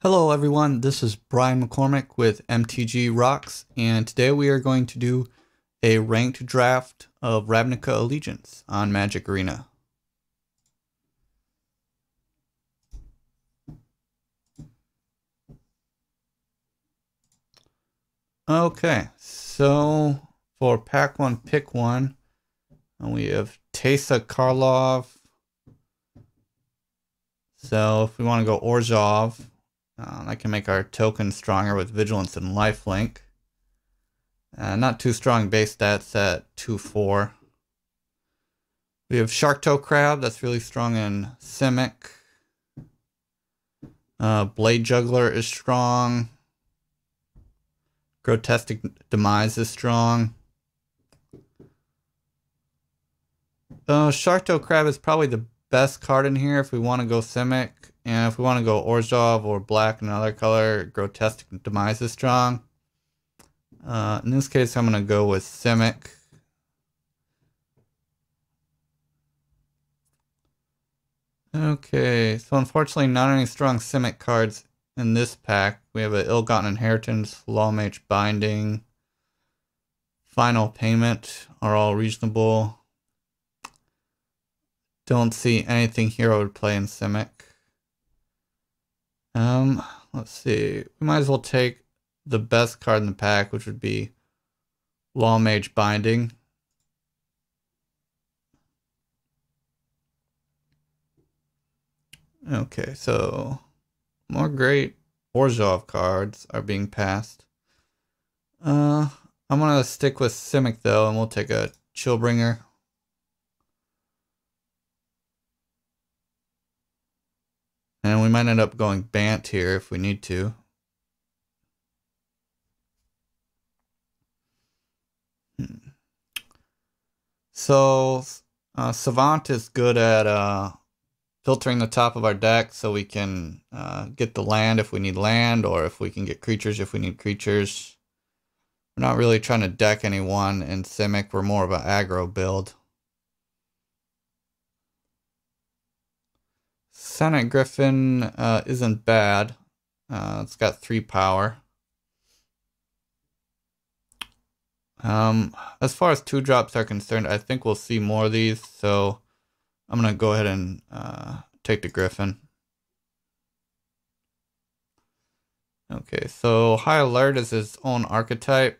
Hello everyone, this is Brian McCormick with MTG Rocks, and today we are going to do a ranked draft of Ravnica Allegiance on Magic Arena. Okay, so for pack 1, pick 1, we have Teysa Karlov. So if we want to go Orzhov, that can make our token stronger with Vigilance and Lifelink. Not too strong base stats at 2-4. We have Shark-Toe Crab, that's really strong in Simic. Blade Juggler is strong. Grotesque Demise is strong. Shark-Toe Crab is probably the best card in here if we want to go Simic. And if we want to go Orzhov or black and another color, Grotesque Demise is strong. In this case, I'm going to go with Simic. Okay, so unfortunately not any strong Simic cards in this pack. We have an Ill-Gotten Inheritance, Lawmage Binding, Final Payment are all reasonable. Don't see anything Hero would play in Simic. Let's see. We might as well take the best card in the pack, which would be Lawmage Binding. Okay, so more great Orzhov cards are being passed. I'm gonna stick with Simic though, and we'll take a Chillbringer. And we might end up going Bant here if we need to. So, Savant is good at filtering the top of our deck so we can get the land if we need land, or if we can get creatures if we need creatures. We're not really trying to deck anyone in Simic, we're more of an aggro build. Senate Griffin isn't bad. It's got 3 power. As far as 2-drops are concerned, I think we'll see more of these, so I'm going to go ahead and take the Griffin. Okay, so High Alert is his own archetype.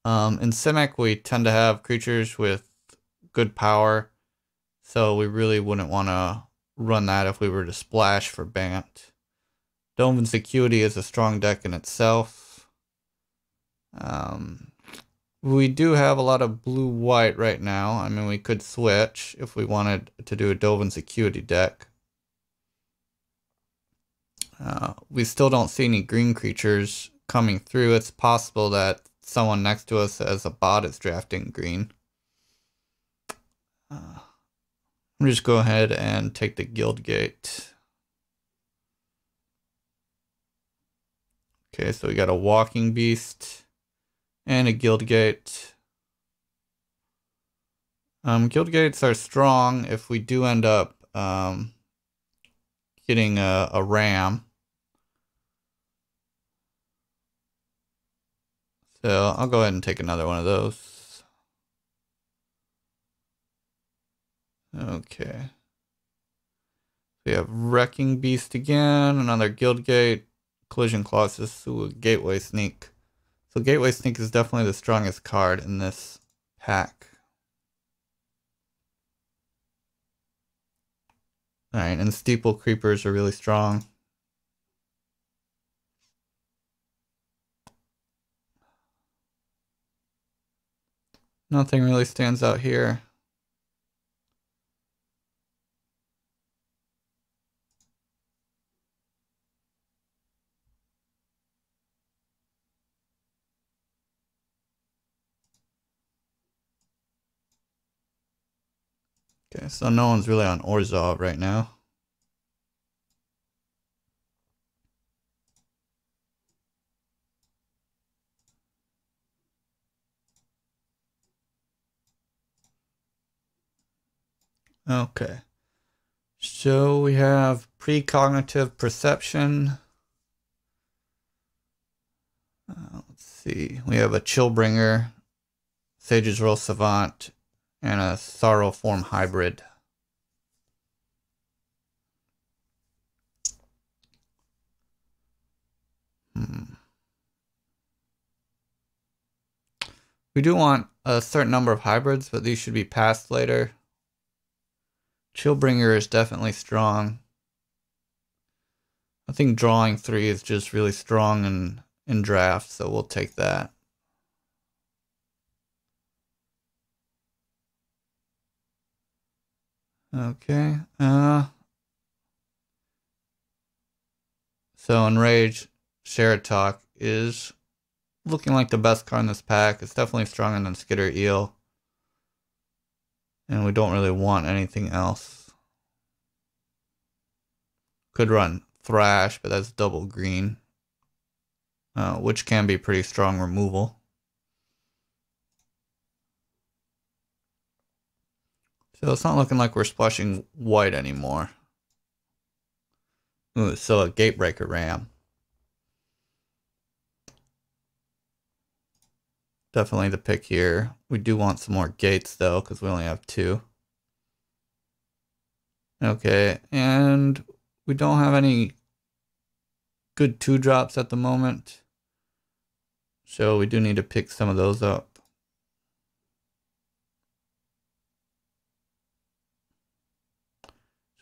In Simic, we tend to have creatures with good power, so we really wouldn't want to run that if we were to splash for Bant. Dovin's Acuity is a strong deck in itself. We do have a lot of blue-white right now. I mean, we could switch if we wanted to do a Dovin's Acuity deck. We still don't see any green creatures coming through. It's possible that someone next to us as a bot is drafting green. Let me just go ahead and take the Guildgate. Okay, so we got a Walking Beast and a Guildgate. Guildgates are strong if we do end up getting a ram. So I'll go ahead and take another one of those. Okay. We have Wrecking Beast again, another Guildgate, Collision Colossus, ooh, Gateway Sneak. So Gateway Sneak is definitely the strongest card in this pack. Alright, and Steeple Creepers are really strong. Nothing really stands out here. Okay, so no one's really on Orzhov right now. Okay. So we have Precognitive Perception. see, we have a Chillbringer, Sage's Roll Savant, and a Sorrow Form hybrid. We do want a certain number of hybrids, but these should be passed later. Chillbringer is definitely strong. I think drawing 3 is just really strong in draft, so we'll take that. Okay. So Enrage, Sheratalk is looking like the best card in this pack. It's definitely stronger than Skitter Eel. And we don't really want anything else. Could run Thrash, but that's double green. Which can be pretty strong removal. So it's not looking like we're splashing white anymore. Ooh, so a Gatebreaker Ram. Definitely the pick here. We do want some more gates though, because we only have 2. Okay, and we don't have any good 2-drops at the moment. So we do need to pick some of those up. So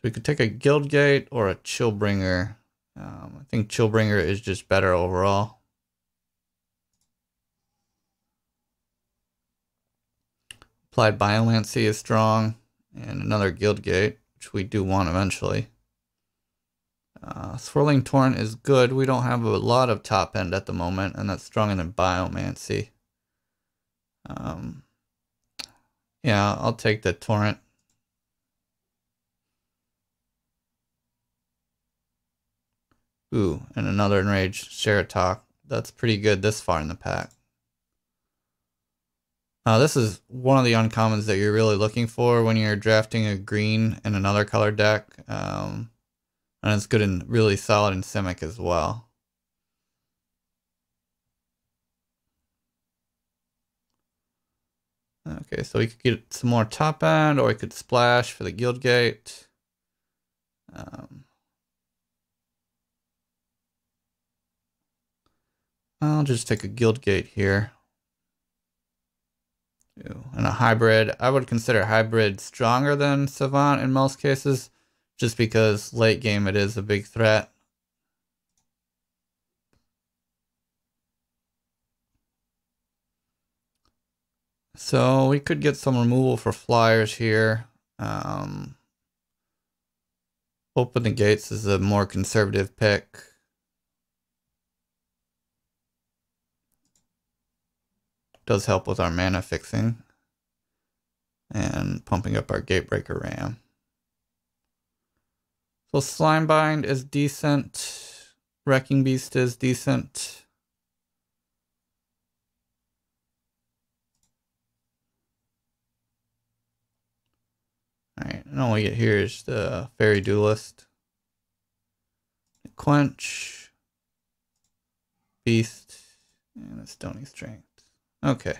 we could take a Guildgate or a Chillbringer. I think Chillbringer is just better overall. Applied Biomancy is strong, and another Guildgate, which we do want eventually. Swirling Torrent is good. We don't have a lot of top end at the moment, and that's stronger than Biomancy. Yeah, I'll take the Torrent. Ooh, and another Enraged Sheratalk. That's pretty good this far in the pack. This is one of the uncommons that you're really looking for when you're drafting a green in another color deck. And it's good and really solid in Simic as well. Okay, so we could get some more top end, or we could splash for the Guildgate. I'll just take a Guildgate here. And a hybrid. I would consider hybrid stronger than Savant in most cases, just because late game it is a big threat. So we could get some removal for flyers here. Open the Gates is a more conservative pick. Does help with our mana fixing and pumping up our Gatebreaker Ram. So Slimebind is decent. Wrecking Beast is decent. Alright, and all we get here is the Fairy Duelist. Quench. Beast. And a Stony Strength. Okay.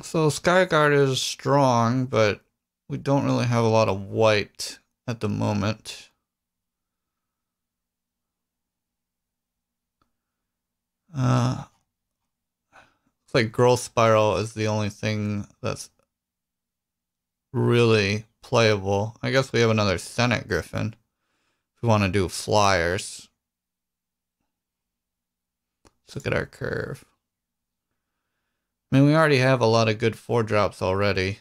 So Skyguard is strong, but we don't really have a lot of white at the moment. Looks like Growth Spiral is the only thing that's really playable. I guess we have another Senate Griffin. If we want to do flyers. Let's look at our curve. I mean, we already have a lot of good 4-drops already.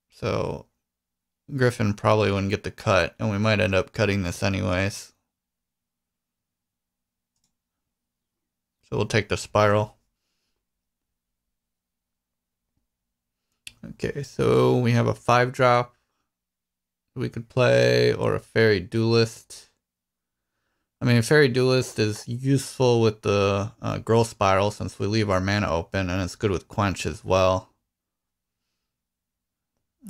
So Griffin probably wouldn't get the cut, and we might end up cutting this anyways. So we'll take the Spiral. Okay, so we have a 5-drop we could play, or a Fairy Duelist. I mean, Fairy Duelist is useful with the Growth Spiral since we leave our mana open, and it's good with Quench as well.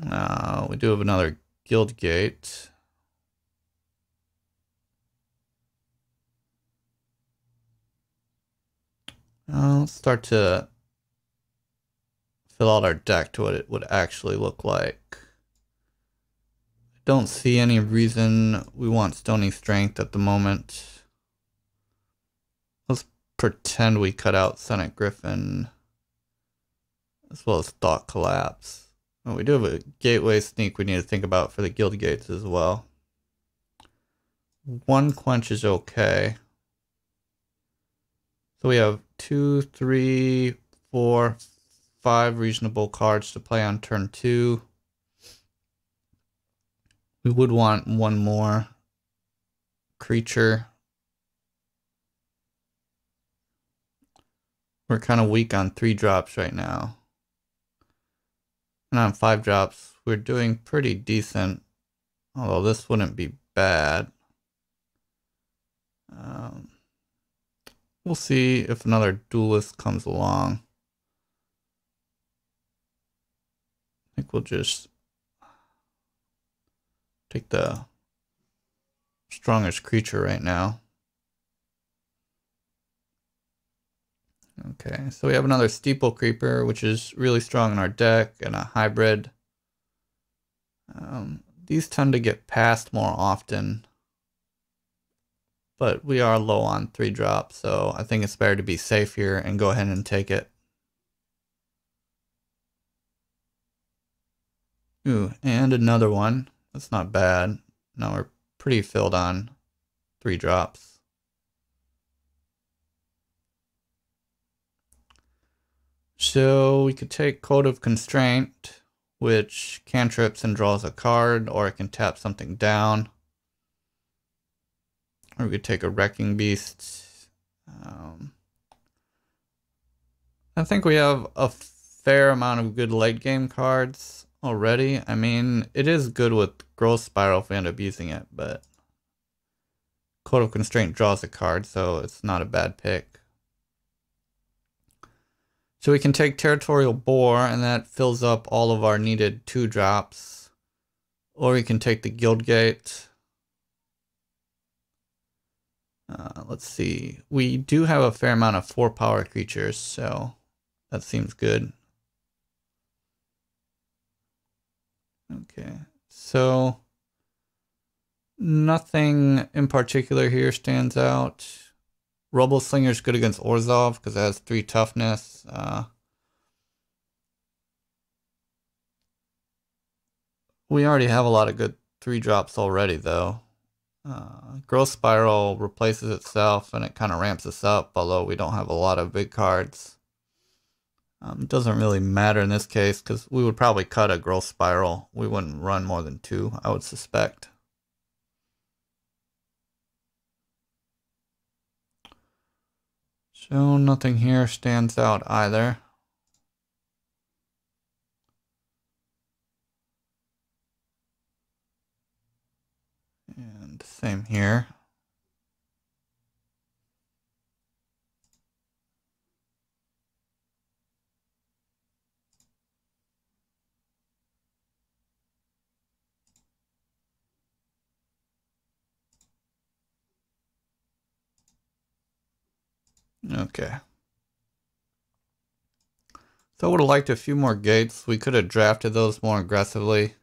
We do have another Guildgate. Let's start to fill out our deck to what it would actually look like. I don't see any reason we want Stony Strength at the moment. Let's pretend we cut out Senate Griffin as well as Thought Collapse. Oh, we do have a Gateway Sneak we need to think about for the Guild Gates as well. One Quench is okay. So we have 2, 3, 4, 5 reasonable cards to play on turn 2. We would want one more creature. We're kind of weak on 3 drops right now. And on 5 drops, we're doing pretty decent. Although this wouldn't be bad. We'll see if another duelist comes along. I think we'll just take the strongest creature right now. Okay, so we have another Steeple Creeper, which is really strong in our deck, and a hybrid. These tend to get passed more often, but we are low on 3 drops, so I think it's better to be safe here and go ahead and take it. Ooh, and another one. That's not bad. Now we're pretty filled on 3 drops. So we could take Code of Constraint, which cantrips and draws a card, or it can tap something down. Or we could take a Wrecking Beast. I think we have a fair amount of good late game cards already. I mean, it is good with Growth Spiral if we end up using it, but Code of Constraint draws a card, so it's not a bad pick. So we can take Territorial Boar, and that fills up all of our needed 2 drops. Or we can take the Guild Gate. Let's see. We do have a fair amount of 4 power creatures, so that seems good. Okay, so nothing in particular here stands out. Rubble Slinger is good against Orzhov because it has 3 toughness. We already have a lot of good 3 drops already, though. Growth Spiral replaces itself and it kind of ramps us up, although we don't have a lot of big cards. It doesn't really matter in this case because we would probably cut a Growth Spiral. We wouldn't run more than 2, I would suspect. So nothing here stands out either. And same here. Okay. So I would have liked a few more gates. We could have drafted those more aggressively,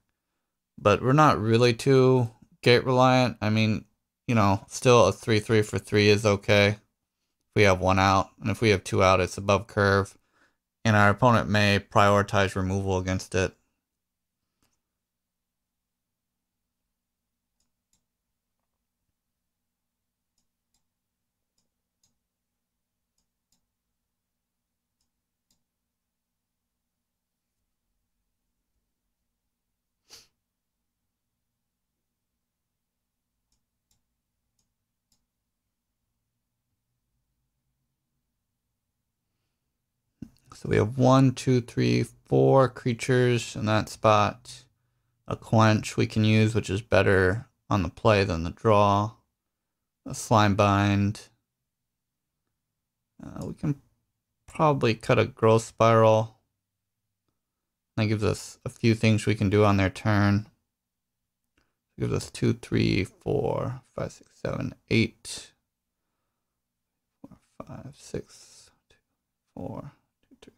but we're not really too gate reliant. I mean, you know, still a 3/3 for 3 is okay. If we have 1 out, and if we have 2 out, it's above curve, and our opponent may prioritize removal against it. So we have 1, 2, 3, 4 creatures in that spot. A Quench we can use, which is better on the play than the draw. A Slime Bind. We can probably cut a Growth Spiral. That gives us a few things we can do on their turn. It gives us 2, 3, 4, 5, 6, 7, 8. 4, 5, 6, 4, 2,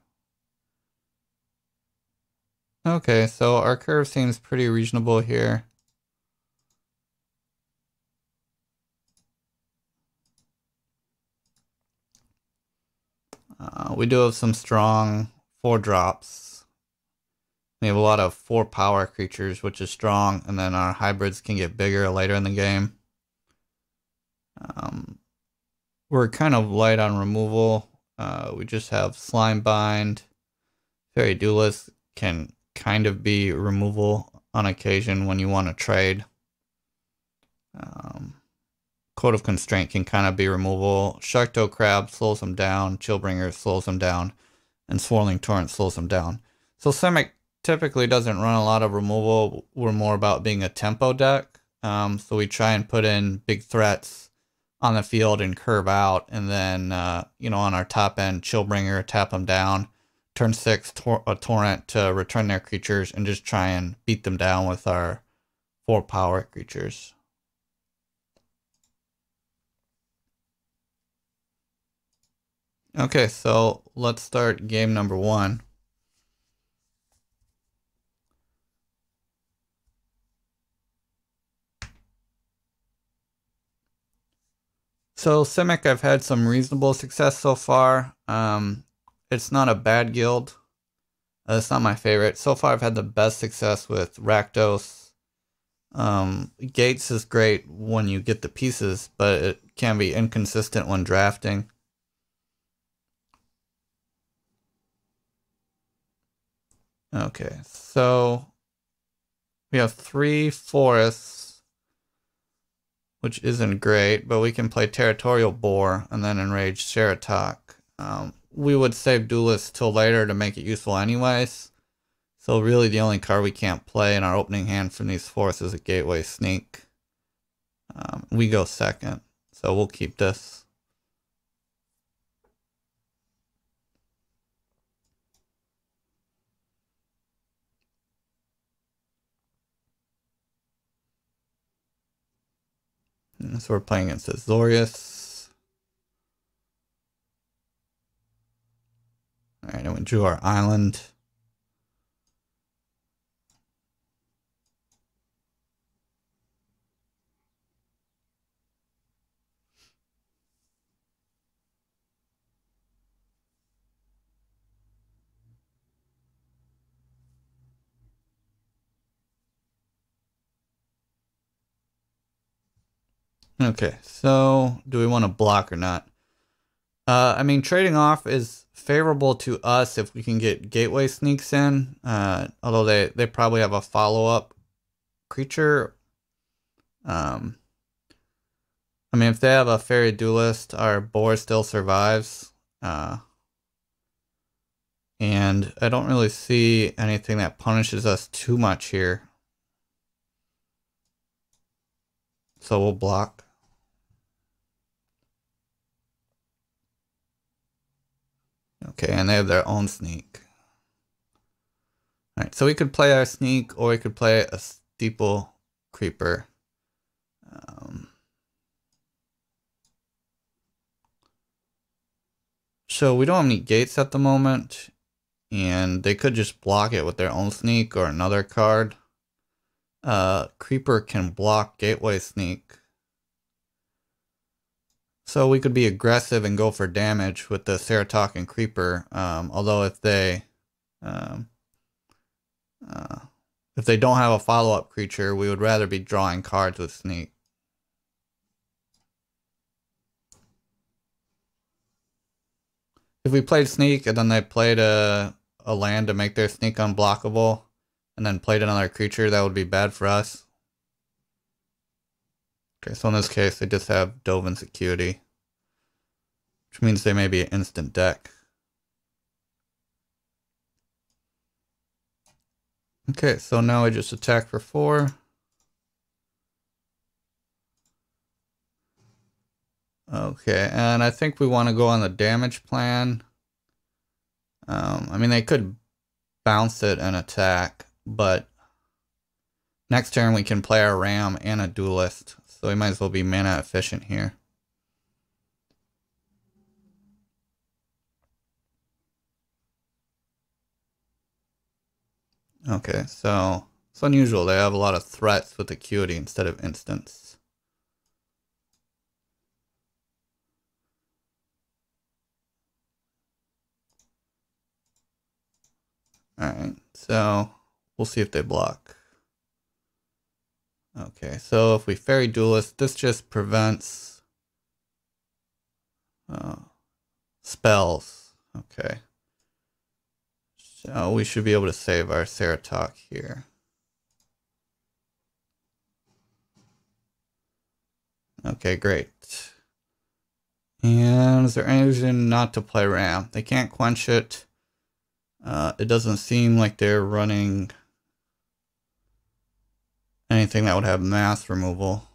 2. Okay, so our curve seems pretty reasonable here. We do have some strong 4-drops. We have a lot of 4-power creatures, which is strong, and then our hybrids can get bigger later in the game. We're kind of light on removal. We just have Slime Bind. Fairy Duelist can kind of be removal on occasion when you want to trade. Code of Constraint can kind of be removal. Sharktail Crab slows them down. Chillbringer slows them down. And Swirling Torrent slows them down. So Simic typically doesn't run a lot of removal. We're more about being a tempo deck. So we try and put in big threats on the field and curve out. And then, on our top end, Chillbringer, tap them down. Turn 6, a Torrent to return their creatures and just try and beat them down with our 4-power creatures. Okay, so let's start game number 1. So Simic, I've had some reasonable success so far. It's not a bad guild. It's not my favorite. So far, I've had the best success with Rakdos. Gates is great when you get the pieces, but it can be inconsistent when drafting. Okay, so we have 3 forests, which isn't great, but we can play Territorial Boar and then Enraged Sheratok. We would save Duelist till later to make it useful anyways. So really the only card we can't play in our opening hand from these forests is a Gateway Sneak. We go second, so we'll keep this. So we're playing against Azorius. Alright, and we drew our island. Okay, so do we want to block or not? I mean, trading off is favorable to us if we can get Gateway Sneaks in, although they probably have a follow-up creature. I mean, if they have a Fairy Duelist, our board still survives. And I don't really see anything that punishes us too much here. So we'll block. Okay, and they have their own sneak. Alright, so we could play our sneak, or we could play a Steeple Creeper. So we don't have any gates at the moment, and they could just block it with their own sneak or another card. Creeper can block Gateway Sneak. So we could be aggressive and go for damage with the Sheratok and Creeper. Although if they don't have a follow-up creature, we would rather be drawing cards with Sneak. If we played Sneak and then they played a land to make their Sneak unblockable, and then played another creature, that would be bad for us. Okay, so in this case, they just have Dovin's Acuity, which means they may be an instant deck. Okay, so now I just attack for 4. Okay, and I think we want to go on the damage plan. I mean, they could bounce it and attack, but next turn we can play our Ram and a Duelist, so we might as well be mana efficient here. Okay, so it's unusual. They have a lot of threats with acuity instead of instants. Alright, so we'll see if they block. Okay, so if we Fairy Duelist, this just prevents spells. Okay. So we should be able to save our Ceratok here. Okay, great. And is there any reason not to play Ram? They can't quench it. It doesn't seem like they're running anything that would have mass removal.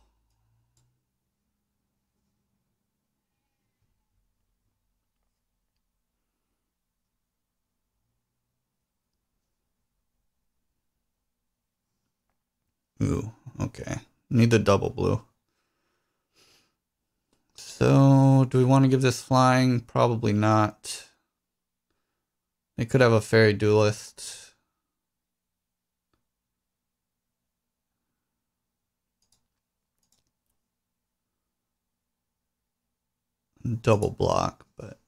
Ooh, okay. Need the double blue. So, do we want to give this flying? Probably not. They could have a Fairy Duelist. Double block, but...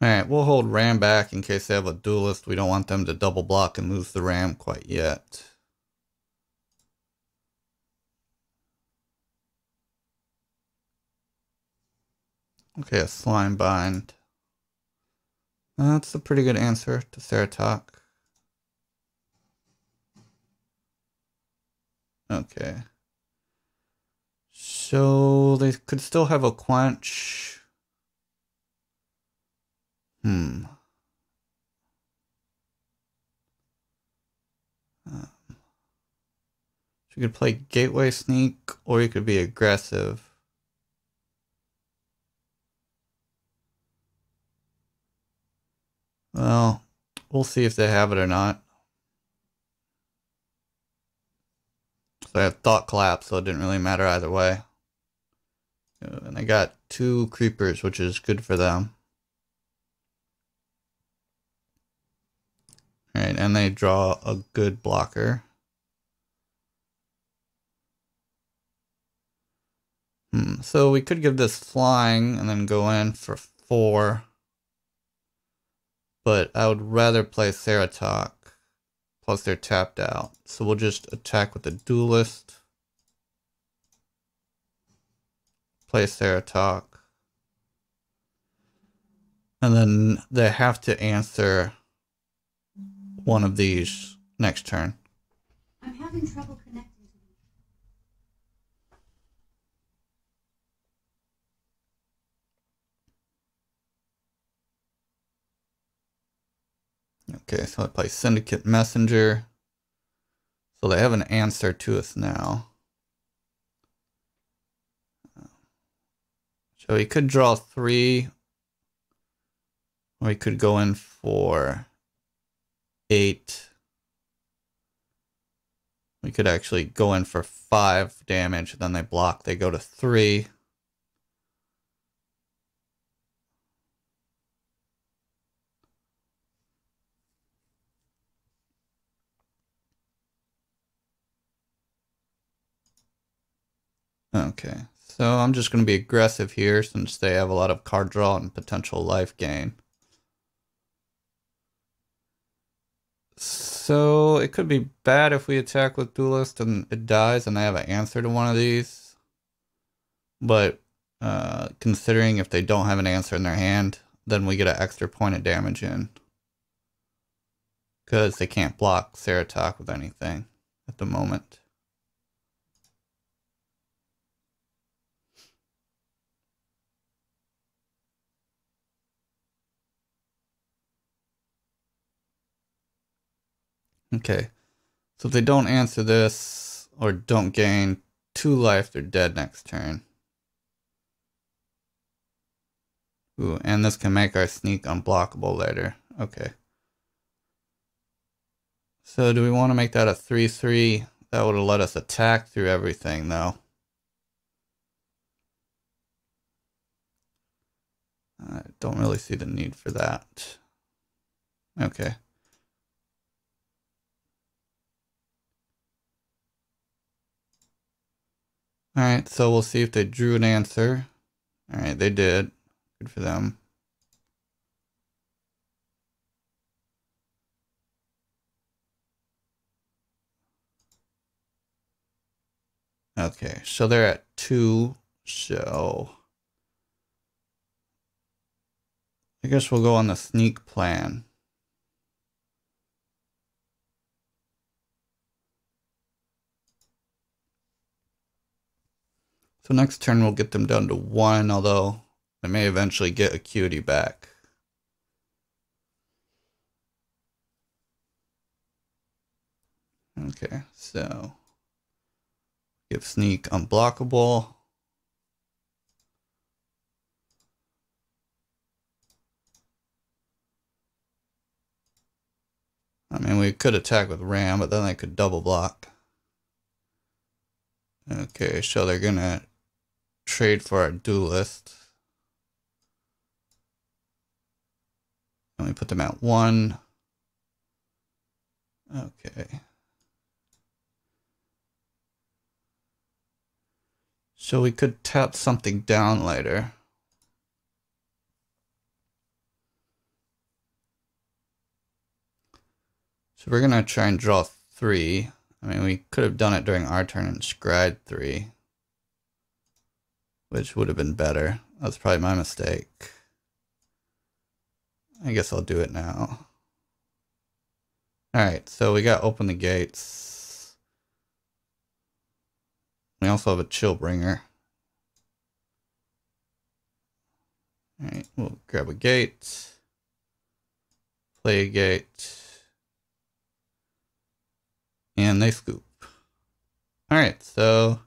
Alright, we'll hold Ram back in case they have a Duelist. We don't want them to double block and lose the Ram quite yet. Okay, a Slime Bind. That's a pretty good answer to Ceratok. Okay. So they could still have a quench. You could play Gateway Sneak, or you could be aggressive. Well, we'll see if they have it or not. So I have Thought Collapse, so it didn't really matter either way. And I got 2 creepers, which is good for them. Alright, and they draw a good blocker. So we could give this flying and then go in for 4. But I would rather play Ceratok. Plus they're tapped out. So we'll just attack with the Duelist. Play Ceratok. And then they have to answer one of these next turn. I'm having trouble connecting to them. Okay, so I play Syndicate Messenger. So they have an answer to us now. So he could draw 3. Or he could go in for 8. We could actually go in for 5 damage. Then they block. They go to 3. Okay, so I'm just going to be aggressive here since they have a lot of card draw and potential life gain. So it could be bad if we attack with Duelist and it dies and they have an answer to one of these. But considering if they don't have an answer in their hand, then we get an extra point of damage in. Because they can't block Ceratok with anything at the moment. Okay, so if they don't answer this or don't gain 2 life, they're dead next turn. Ooh, and this can make our sneak unblockable later. Okay. So do we want to make that a 3/3? That would have let us attack through everything, though. I don't really see the need for that. Okay. Alright, so we'll see if they drew an answer. Alright, they did. Good for them. Okay, so they're at 2, so I guess we'll go on the sneak plan. So next turn we'll get them down to 1, although I may eventually get Acuity back. Okay, so give sneak unblockable. I mean, we could attack with Ram, but then they could double block. Okay, so they're gonna trade for our duelist. And we put them at 1. Okay. So we could tap something down later. So we're gonna try and draw 3. I mean, we could have done it during our turn and scryed 3, which would have been better. That's probably my mistake. I guess I'll do it now. Alright, so we got Open the Gates. We also have a Chillbringer. Alright, we'll grab a gate. Play a gate. And they scoop. Alright, so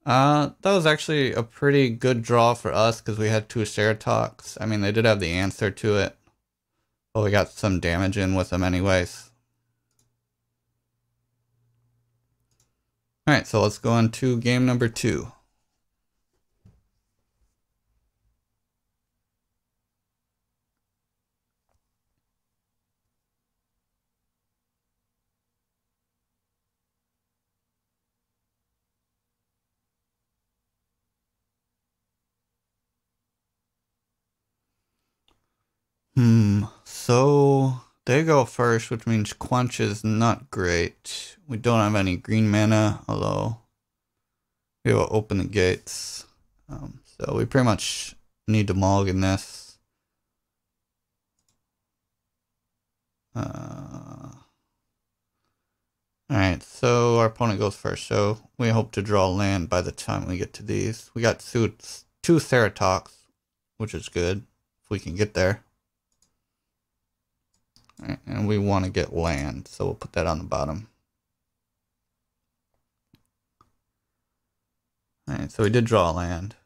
that was actually a pretty good draw for us because we had 2 Ceratoks. I mean, they did have the answer to it, but we got some damage in with them anyways. Alright, so let's go on to game number 2. So they go first, which means Quench is not great. We don't have any green mana, although we will open the gates. So we pretty much need to mulligan this. Alright, so our opponent goes first, so we hope to draw land by the time we get to these. We got 2 Ceratoks, which is good, if we can get there. Alright, and we want to get land, so we'll put that on the bottom. Alright, so we did draw land.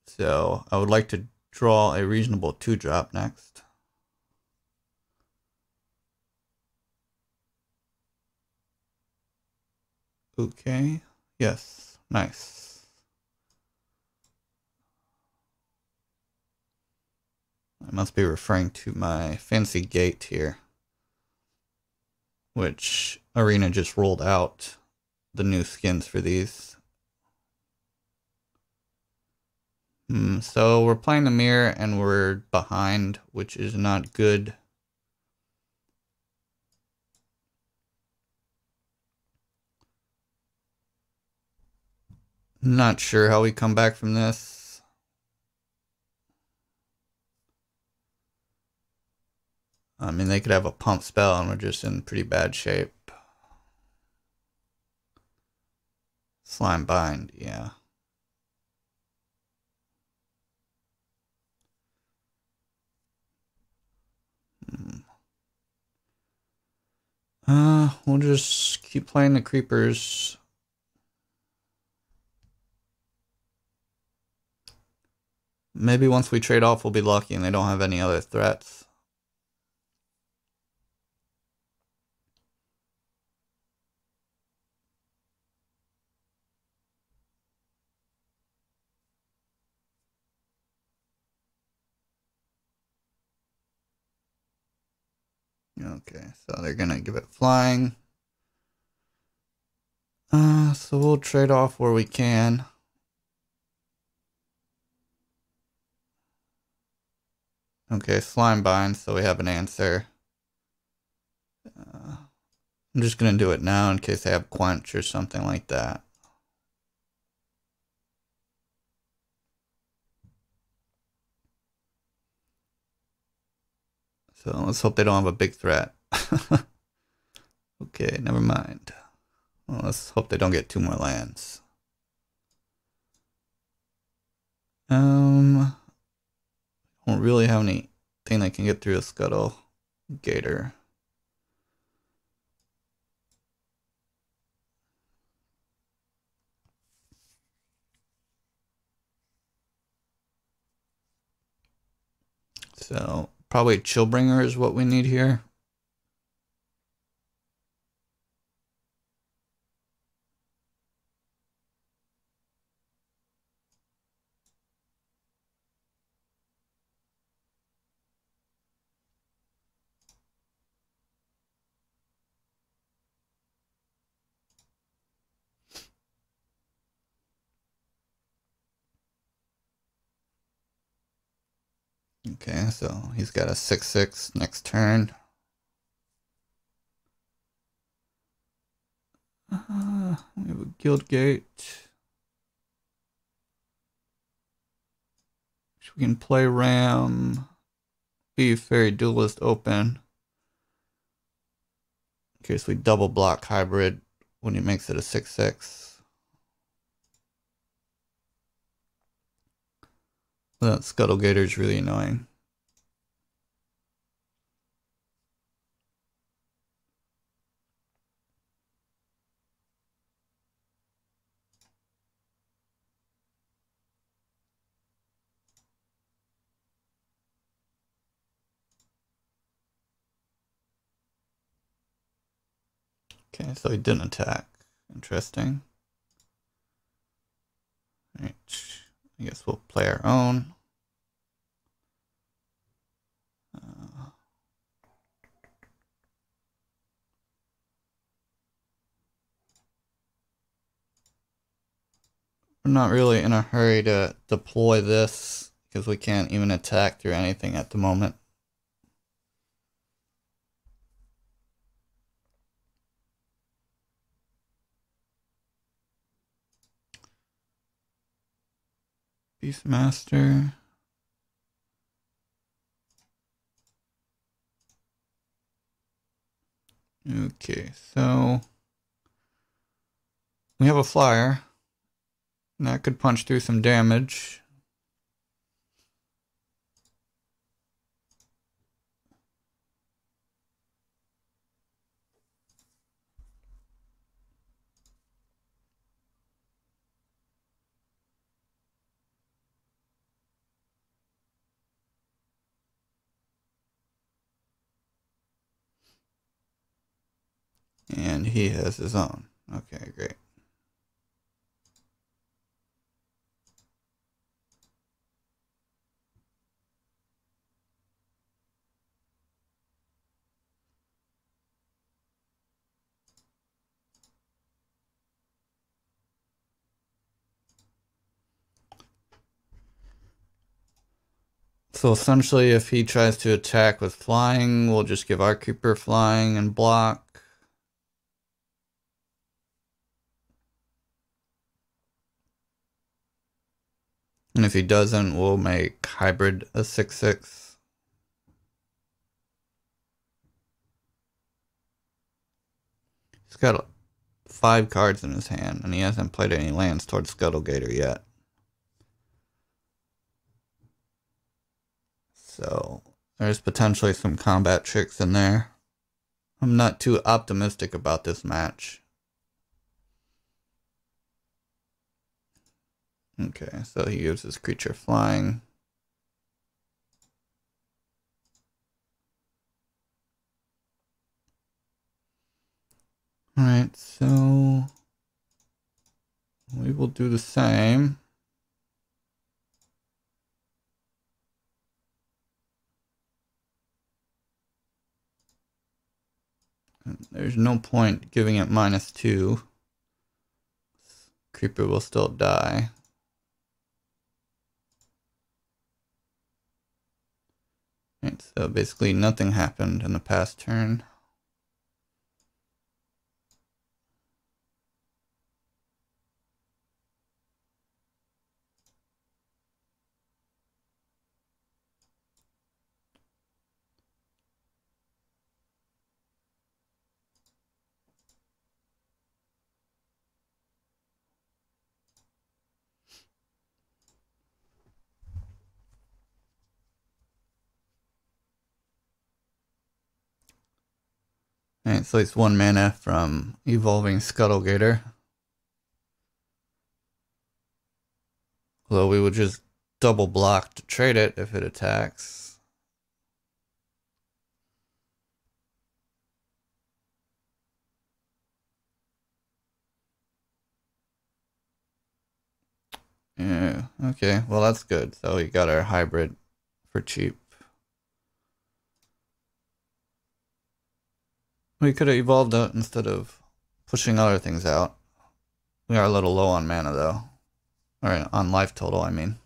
So I would like to draw a reasonable 2-drop next. Okay, yes, nice. I must be referring to my fancy gate here, which Arena just rolled out the new skins for these. So we're playing the mirror and we're behind, which is not good. Not sure how we come back from this. I mean, they could have a pump spell and we're just in pretty bad shape. Slime bind, yeah. We'll just keep playing the creepers. Maybe once we trade off, we'll be lucky and they don't have any other threats. Okay, so they're gonna give it flying. So we'll trade off where we can. Okay, slime bind, so we have an answer. I'm just gonna do it now in case they have quench or something like that. So let's hope they don't have a big threat. Okay, never mind. Well, let's hope they don't get 2 more lands. Don't really have anything that can get through a Scuttle Gator. So probably Chillbringer is what we need here. Okay, so he's got a 6/6 next turn. We have a Guild Gate. We can play Ram, be Fairy Duelist open. In case we double block Hybrid when he makes it a 6/6. That Scuttle Gator is really annoying. Okay, so he didn't attack. Interesting. Alright, I guess we'll play our own. We're not really in a hurry to deploy this because we can't even attack through anything at the moment. Beastmaster. Okay, so we have a flyer. And that could punch through some damage. And he has his own. Okay, great. So essentially, if he tries to attack with flying, we'll just give our creeper flying and block. And if he doesn't, we'll make hybrid a 6/6. He's got 5 cards in his hand, and he hasn't played any lands towards Scuttle Gator yet. So there's potentially some combat tricks in there. I'm not too optimistic about this match. Okay, so he gives his creature flying. Alright, so we will do the same. There's no point giving it -2. Creeper will still die. Right, so basically nothing happened in the past turn. Alright, so it's 1 mana from Evolving Scuttlegator. Although we would just double block to trade it if it attacks. Yeah, okay, well that's good. So we got our hybrid for cheap. We could have evolved it instead of pushing other things out. We are a little low on mana though. Or on life total, I mean.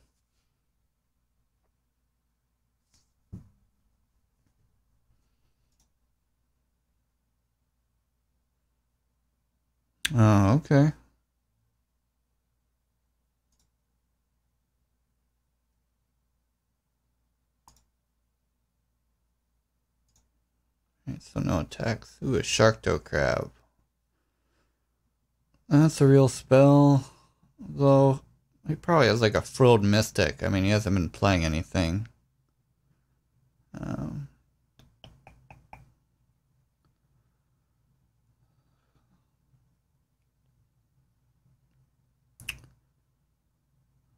Oh, okay. Right, so no attacks. Ooh, a Sharkdo Crab. That's a real spell. Though he probably has like a Frilled Mystic. I mean, he hasn't been playing anything.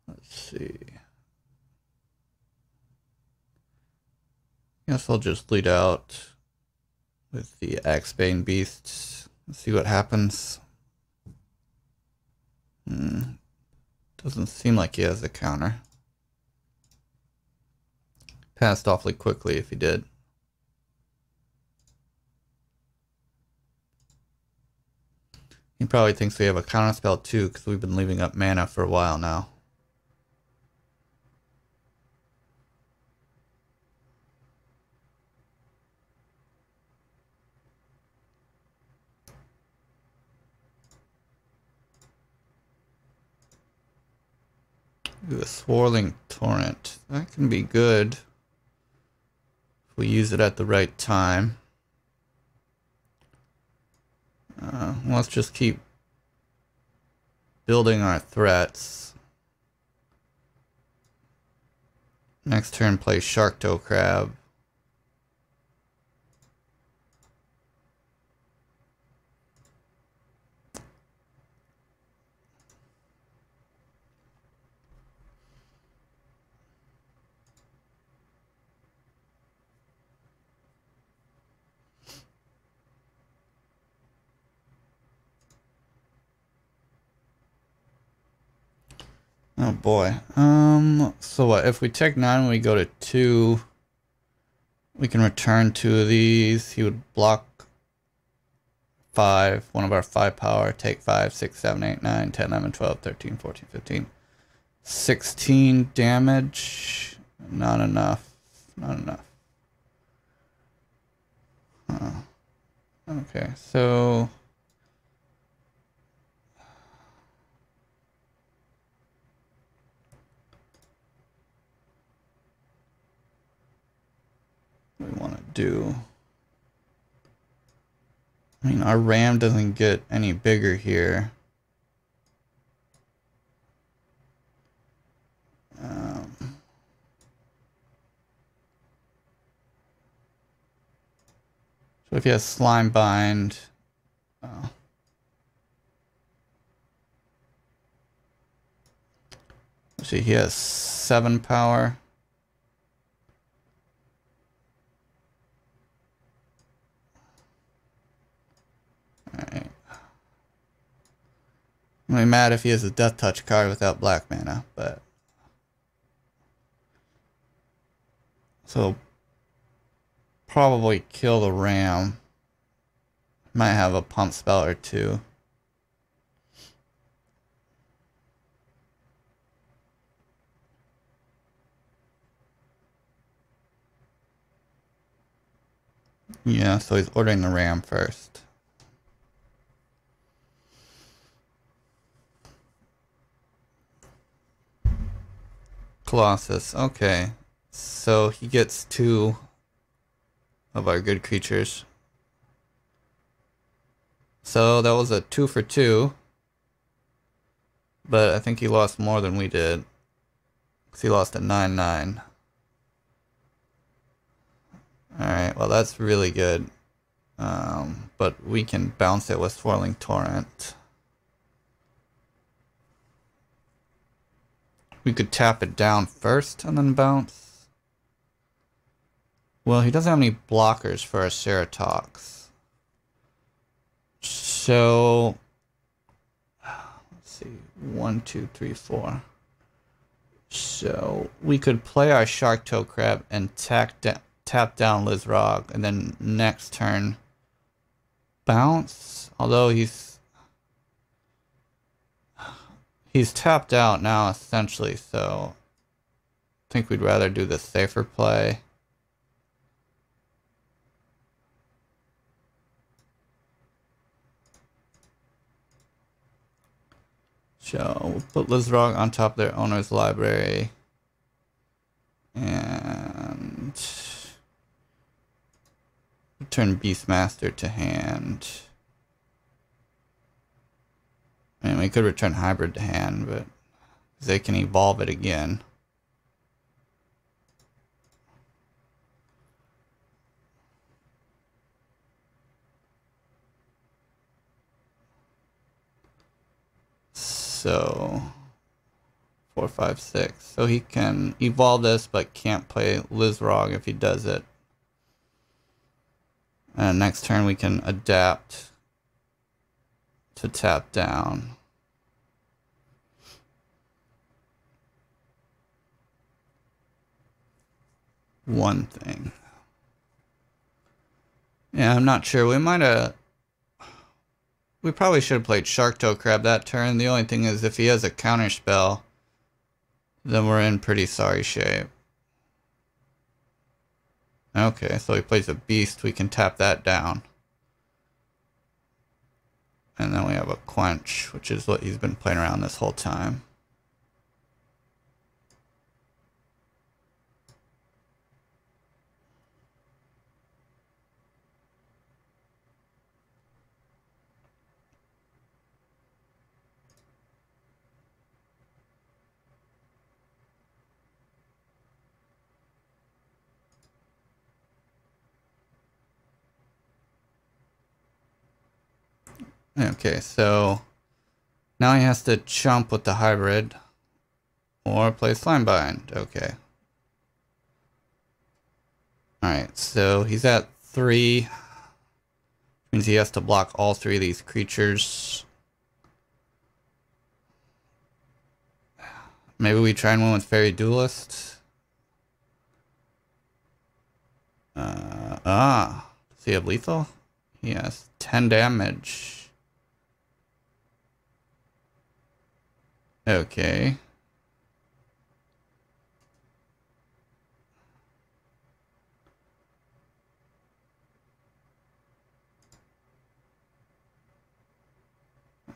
Let's see. Guess I'll just lead out with the Axebane Beasts. Let's see what happens. Doesn't seem like he has a counter. Passed awfully quickly if he did. He probably thinks we have a counter spell too, because we've been leaving up mana for a while now. Ooh, a Swirling Torrent. That can be good if we use it at the right time. Let's just keep building our threats. Next turn, play Sharkdo Crab. Oh boy. So what? If we take 9, we go to 2. We can return 2 of these. He would block 5, one of our 5 power, take 5, 6, 7, 8, 9, 10, 11, 12, 13, 14, 15. 16 damage. Not enough. Not enough. Okay, so what we want to do. I mean, our RAM doesn't get any bigger here. So if he has Slime Bind, let's see, he has 7 power. Alright. I'm really mad if he has a Death Touch card without black mana, but so probably kill the Ram. Might have a pump spell or two. Yeah, so he's ordering the ram first. Colossus, okay. So he gets 2 of our good creatures. So that was a 2 for 2. But I think he lost more than we did. Because he lost a 9/9. Alright, well that's really good. But we can bounce it with Swirling Torrent. We could tap it down first and then bounce. Well, he doesn't have any blockers for a Ceratox. So, let's see, 1, 2, 3, 4. So we could play our Shark Toe Crab and tap down Lizrog, and then next turn bounce. Although he's tapped out now essentially, so I think we'd rather do the safer play. So we'll put Lizrog on top of their owner's library. And return Beastmaster to hand. I mean, we could return Hybrid to hand, but they can evolve it again. So 4, 5, 6. So he can evolve this, but can't play Lizrog if he does it. And next turn we can adapt to tap down. One thing. Yeah, I'm not sure. We probably should have played Shark Toe Crab that turn. The only thing is if he has a counter spell, then we're in pretty sorry shape. Okay, so he plays a beast. We can tap that down. And then we have a quench, which is what he's been playing around this whole time. Okay, so now he has to chump with the hybrid or play Slimebind. Okay. Alright, so he's at 3. Means he has to block all 3 of these creatures. Maybe we try and win with Fairy Duelist. Does he have lethal? He has 10 damage. Okay.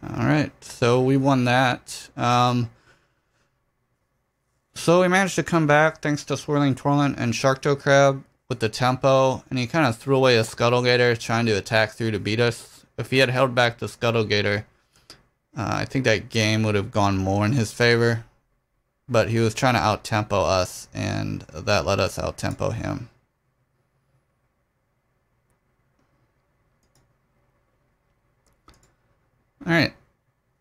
Alright, so we won that. So we managed to come back thanks to Swirling Torrent and Shark Toe Crab with the tempo, and he kind of threw away a Scuttlegator trying to attack through to beat us. If he had held back the Scuttlegator, I think that game would have gone more in his favor, but he was trying to out-tempo us, and that let us out-tempo him. Alright,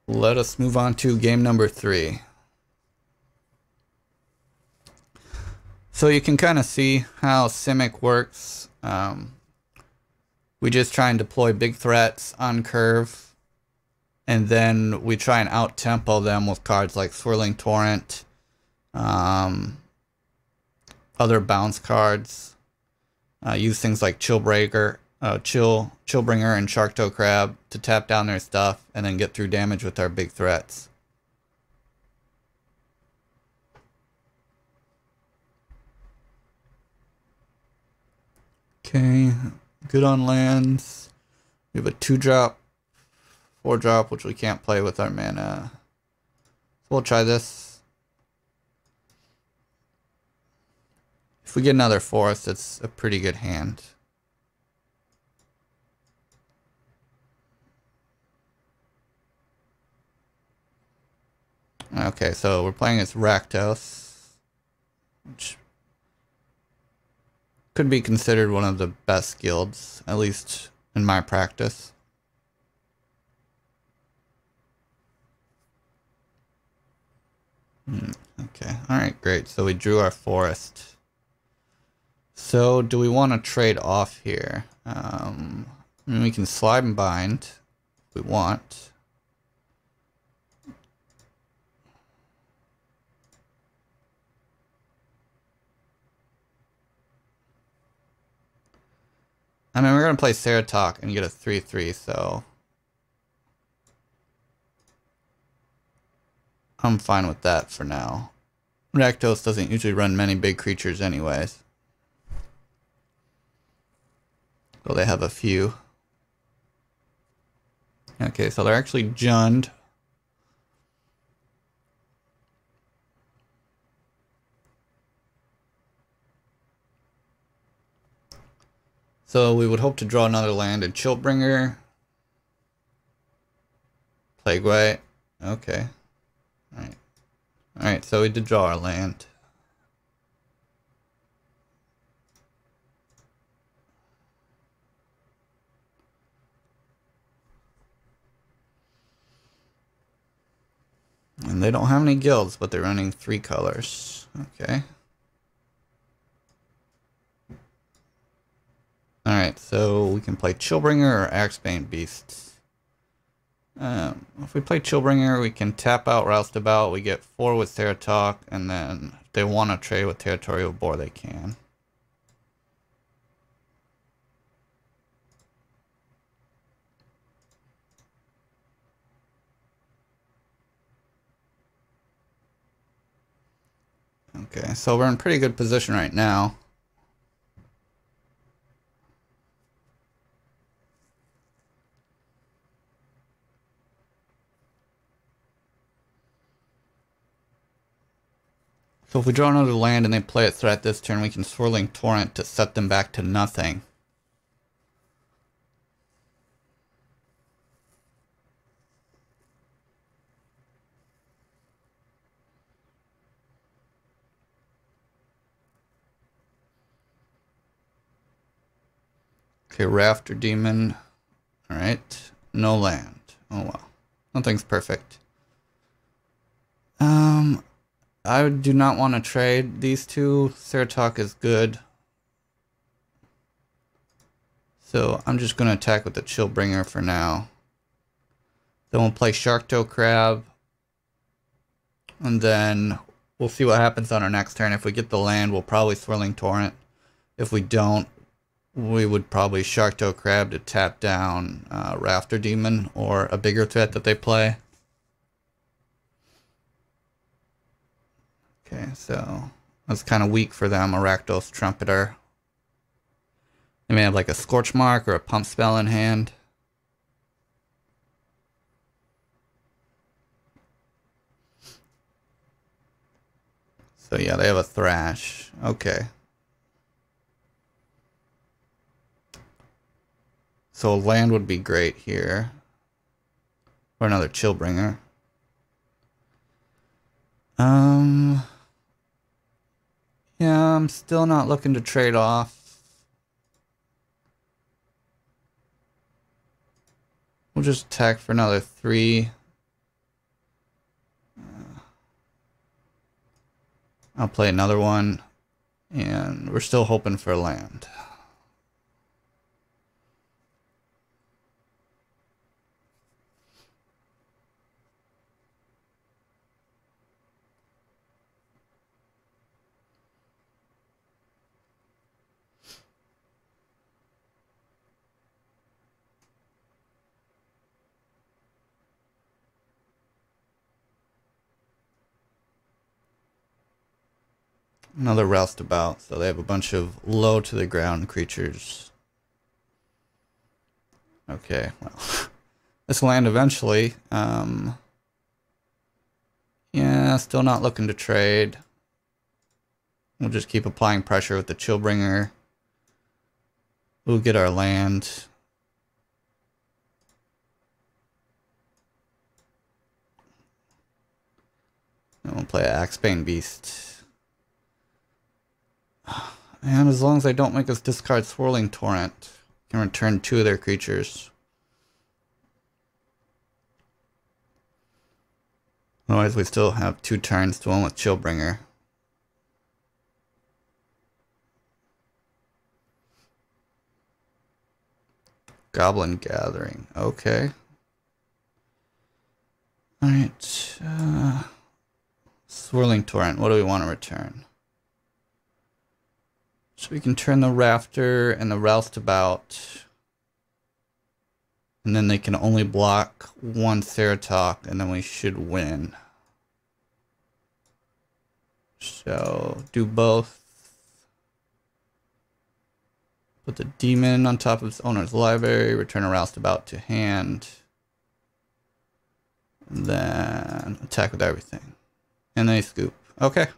let us move on to game number 3. So you can kind of see how Simic works. We just try and deploy big threats on curve, and then we try and out-tempo them with cards like Swirling Torrent, other bounce cards, use things like Chillbreaker, Chillbringer and Sharktoe Crab to tap down their stuff and then get through damage with our big threats. Okay, good on lands. We have a 2-drop, 4-drop, which we can't play with our mana. So we'll try this. If we get another forest, it's a pretty good hand. Okay, so we're playing as Rakdos, which could be considered one of the best guilds, at least in my practice. Okay, alright, great. So we drew our forest. So do we want to trade off here? I mean, we can slide and bind if we want. I mean, we're going to play Ceratok and get a 3/3, so I'm fine with that for now. Rakdos doesn't usually run many big creatures anyways. Well, they have a few. Okay, so they're actually Jund. So we would hope to draw another land in Chillbringer. Plague White. Okay. Alright. Alright, so we did draw our land. And they don't have any guilds, but they're running 3 colors. Okay. Alright, so we can play Chillbringer or Axebane Beasts. If we play Chillbringer, we can tap out Roustabout. We get 4 with Ceratok, and then if they want to trade with Territorial Boar, they can. Okay, so we're in pretty good position right now. So if we draw another land and they play a threat this turn, we can Swirling Torrent to set them back to nothing. Okay, Rafter Demon. Alright, no land. Oh well. Nothing's perfect. I do not want to trade these two. Ceratok is good. So I'm just going to attack with the Chillbringer for now. Then we'll play Sharktoe Crab. And then we'll see what happens on our next turn. If we get the land, we'll probably Swirling Torrent. If we don't, we would probably Sharktoe Crab to tap down Rafter Demon or a bigger threat that they play. Okay, so that's kind of weak for them, a Rakdos Trumpeter. They may have like a Scorch Mark or a Pump Spell in hand. So yeah, they have a Thrash. Okay. So land would be great here. Or another Chillbringer. Yeah, I'm still not looking to trade off. We'll just attack for another 3. I'll play another one. And we're still hoping for land. Another roustabout, so they have a bunch of low to the ground creatures. Okay, well, this will land eventually. Yeah, still not looking to trade. We'll just keep applying pressure with the Chillbringer. We'll get our land. And we'll play Axebane Beast. And as long as they don't make us discard Swirling Torrent, I can return 2 of their creatures. Otherwise, we still have 2 turns to win with Chillbringer. Goblin Gathering. Okay. Alright. Swirling Torrent. What do we want to return? So we can turn the Rafter and the Roustabout. And then they can only block 1 Ceratok, and then we should win. So, do both. Put the Demon on top of its owner's library, return a Roustabout to hand. And then attack with everything. And they scoop. Okay.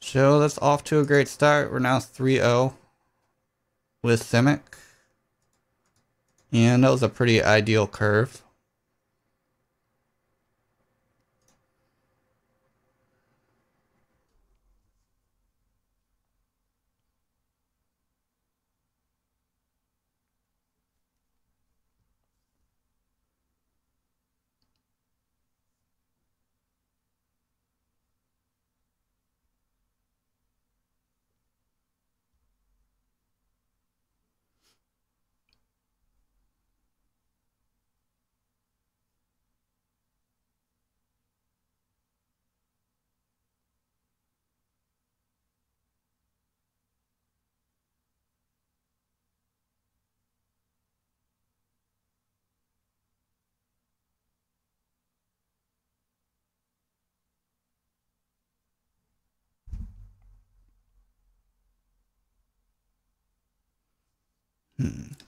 So that's off to a great start. We're now 3-0 with Simic. And that was a pretty ideal curve.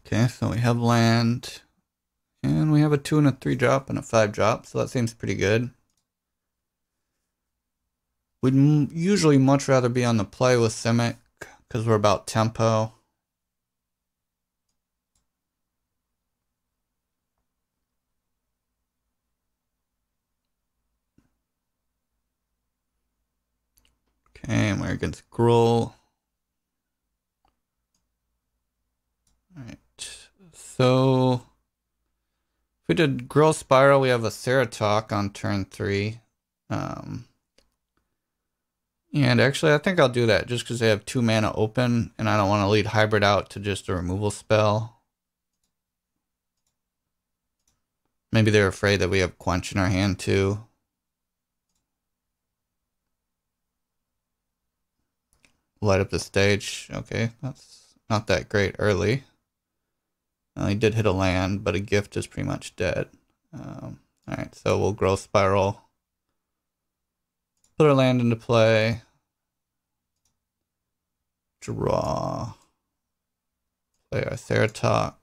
Okay, so we have land. And we have a 2 and a 3 drop and a 5 drop, so that seems pretty good. We'd usually much rather be on the play with Simic, because we're about tempo. Okay, and we're against Gruul. Alright, so if we did Gruul Spiral, we have a Ceratok on turn 3. And actually, I think I'll do that just because they have 2 mana open, and I don't want to lead Hybrid out to just a removal spell. Maybe they're afraid that we have Quench in our hand too. Light up the stage. Okay, that's not that great early. He did hit a land, but a gift is pretty much dead. Alright, so we'll Growth Spiral. Put our land into play. Draw. Play our Ceratok.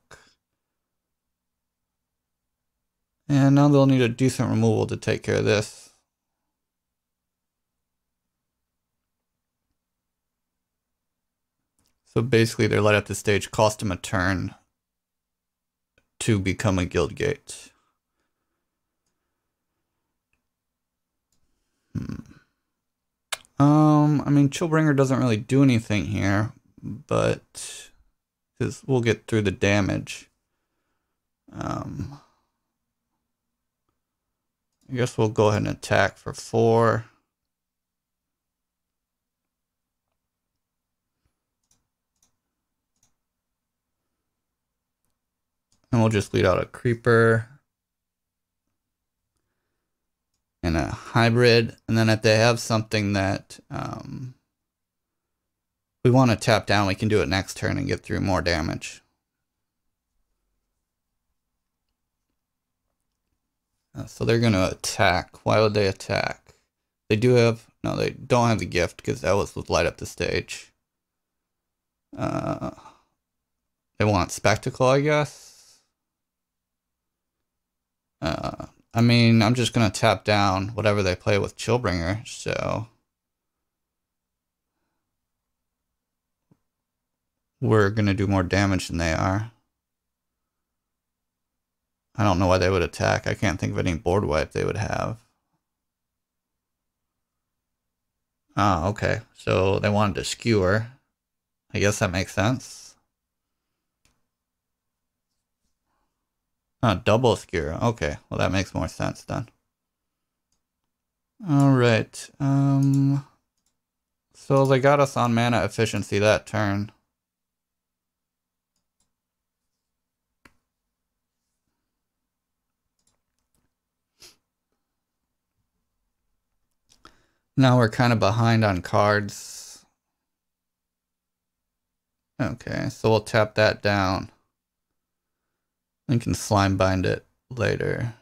And now they'll need a decent removal to take care of this. So basically their light up the stage cost them a turn to become a Guildgate. I mean, Chillbringer doesn't really do anything here, but because we'll get through the damage. I guess we'll go ahead and attack for 4. And we'll just lead out a Creeper and a Hybrid. And then if they have something that we want to tap down, we can do it next turn and get through more damage. So they're going to attack. Why would they attack? They do have No, they don't have the gift because that was with light up the stage. They want spectacle, I guess. I mean, I'm just gonna tap down whatever they play with Chillbringer, so we're gonna do more damage than they are. I don't know why they would attack. I can't think of any board wipe they would have. Oh, okay. So they wanted to skewer. I guess that makes sense. Oh, double skewer. Okay, well that makes more sense then. Alright, so they got us on mana efficiency that turn. Now we're kind of behind on cards. Okay, so we'll tap that down. We can slime bind it later.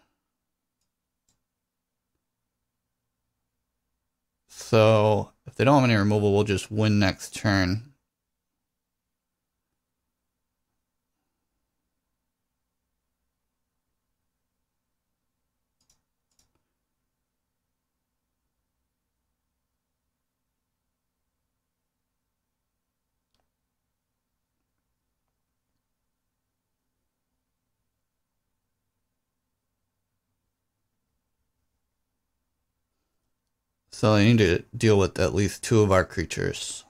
So if they don't have any removal, we'll just win next turn. So they need to deal with at least 2 of our creatures.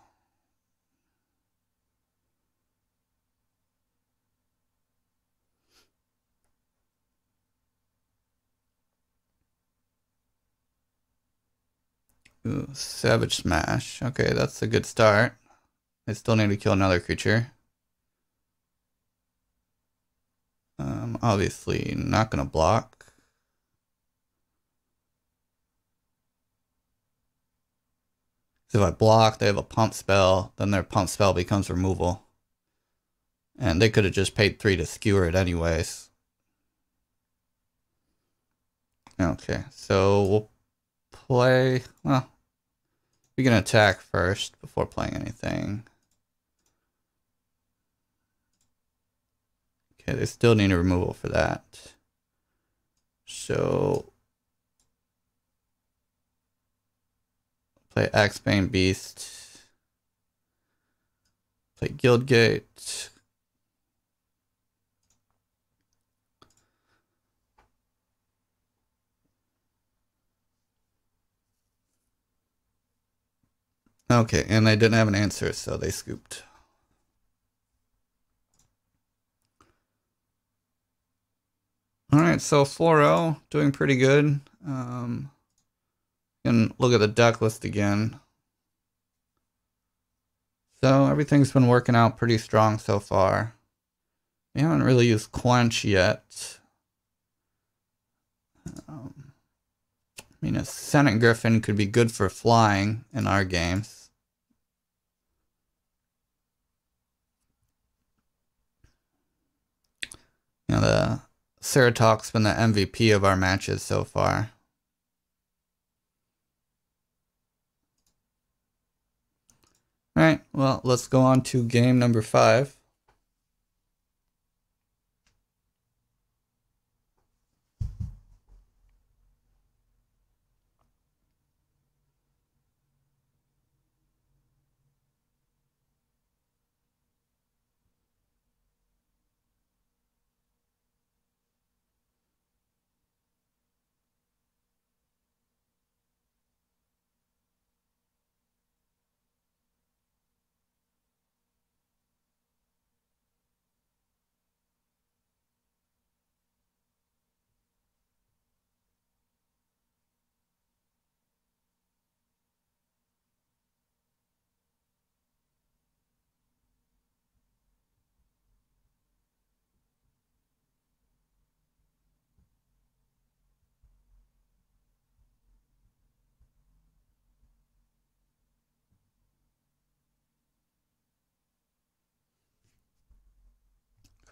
Ooh, Savage Smash. Okay, that's a good start. They still need to kill another creature. Obviously not gonna block. So if I block, they have a pump spell, then their pump spell becomes removal. And they could have just paid 3 to skewer it anyways. Okay, so we'll play, well, we can attack first before playing anything. Okay, they still need a removal for that. So play Axebane Beast. Play Guildgate. Okay, and they didn't have an answer, so they scooped. Alright, so 4-0, doing pretty good. And look at the deck list again. So everything's been working out pretty strong so far. We haven't really used Quench yet. I mean, a Senate Griffin could be good for flying in our games. You know, the Ceratalk's been the MVP of our matches so far. Alright, well, let's go on to game number 5.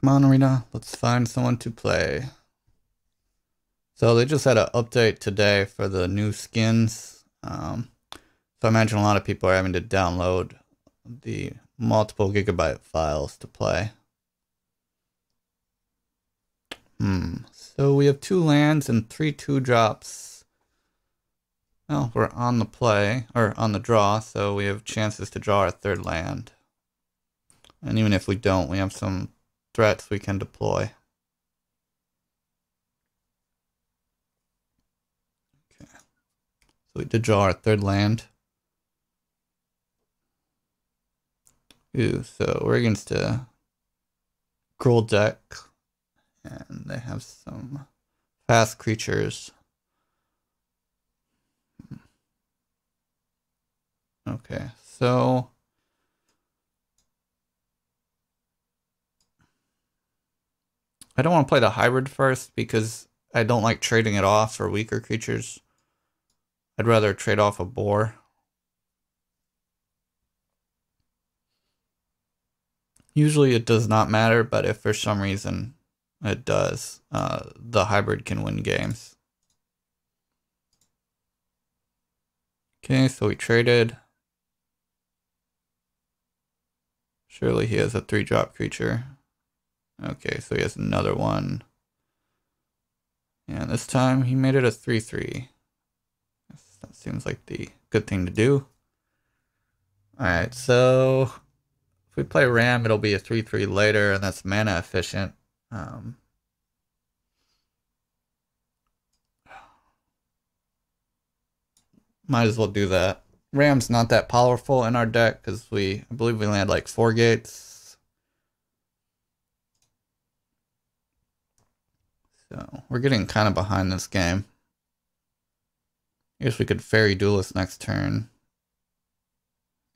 Come on, Arena, let's find someone to play. So they just had an update today for the new skins. So I imagine a lot of people are having to download the multiple gigabyte files to play. So we have 2 lands and 3 2-drops. Well, we're on the play, or on the draw, so we have chances to draw our 3rd land. And even if we don't, we have some threats we can deploy. Okay. So we did draw our 3rd land. Ooh, so we're against a Gruul deck. And they have some fast creatures. Okay, so I don't want to play the hybrid first because I don't like trading it off for weaker creatures. I'd rather trade off a boar. Usually it does not matter, but if for some reason it does, the hybrid can win games. Okay, so we traded. Surely he has a 3-drop creature. Okay, so he has another one. And this time he made it a 3/3. That seems like the good thing to do. Alright, so if we play Ram, it'll be a 3/3 later, and that's mana efficient. Might as well do that. Ram's not that powerful in our deck because I believe we only had like 4 gates. So we're getting kind of behind this game. I guess we could Fairy Duelist next turn.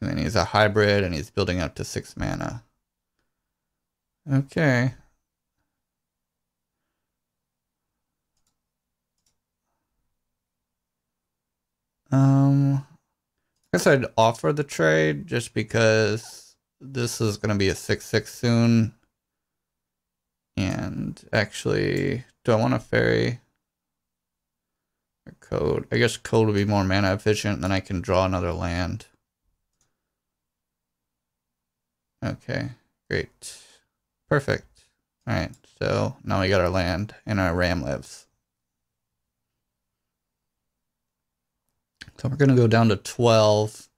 And then he's a hybrid and he's building up to 6 mana. Okay. I guess I'd offer the trade just because this is going to be a 6/6 soon. And actually, do I want a fairy? Or code? I guess code would be more mana efficient, then I can draw another land. Okay, great. Perfect. Alright, so now we got our land and our Ram lives. So we're going to go down to 12.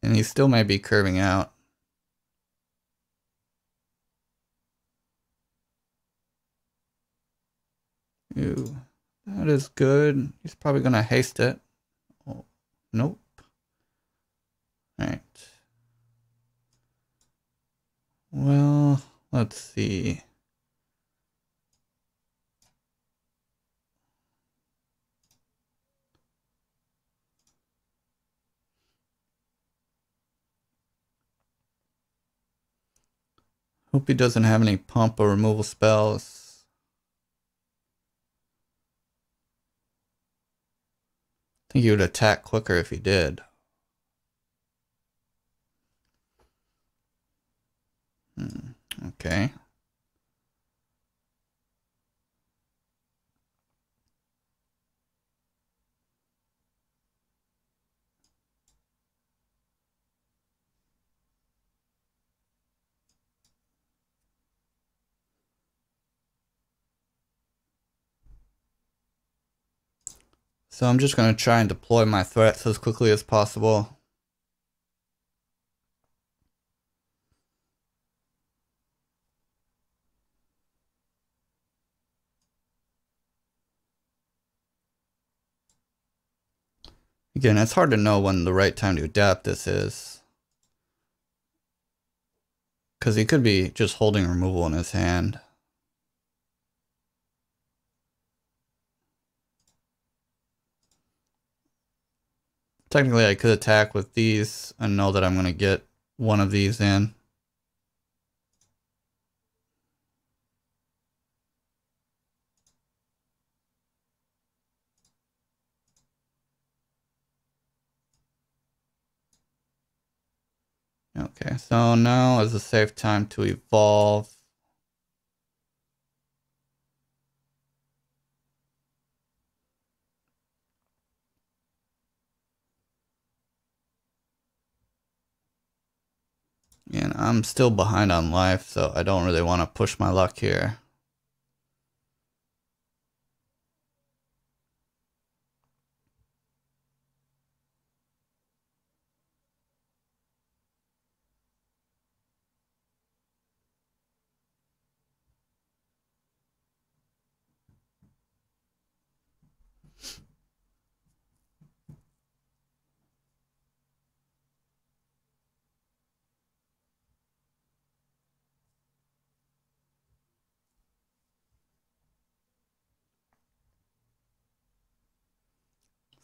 And he still may be curving out. Ooh, that is good. He's probably going to haste it. Oh, nope. Alright. Well, let's see. Hope he doesn't have any pump or removal spells. I think he would attack quicker if he did. Okay. So I'm just going to try and deploy my threats as quickly as possible. Again, it's hard to know when the right time to adapt this is. Because he could be just holding removal in his hand. Technically, I could attack with these and know that I'm going to get one of these in. Okay, so now is a safe time to evolve. And I'm still behind on life, so I don't really want to push my luck here.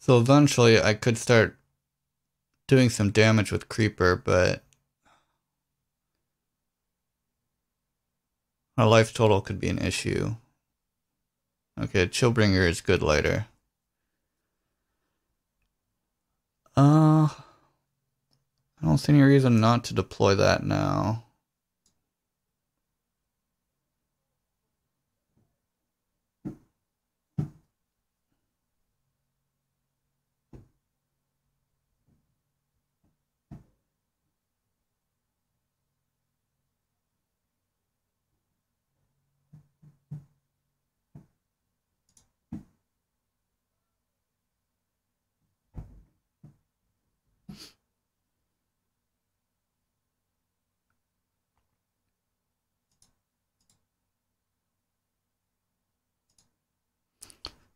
So eventually I could start doing some damage with Creeper, but our life total could be an issue. Okay, Chillbringer is good later. I don't see any reason not to deploy that now.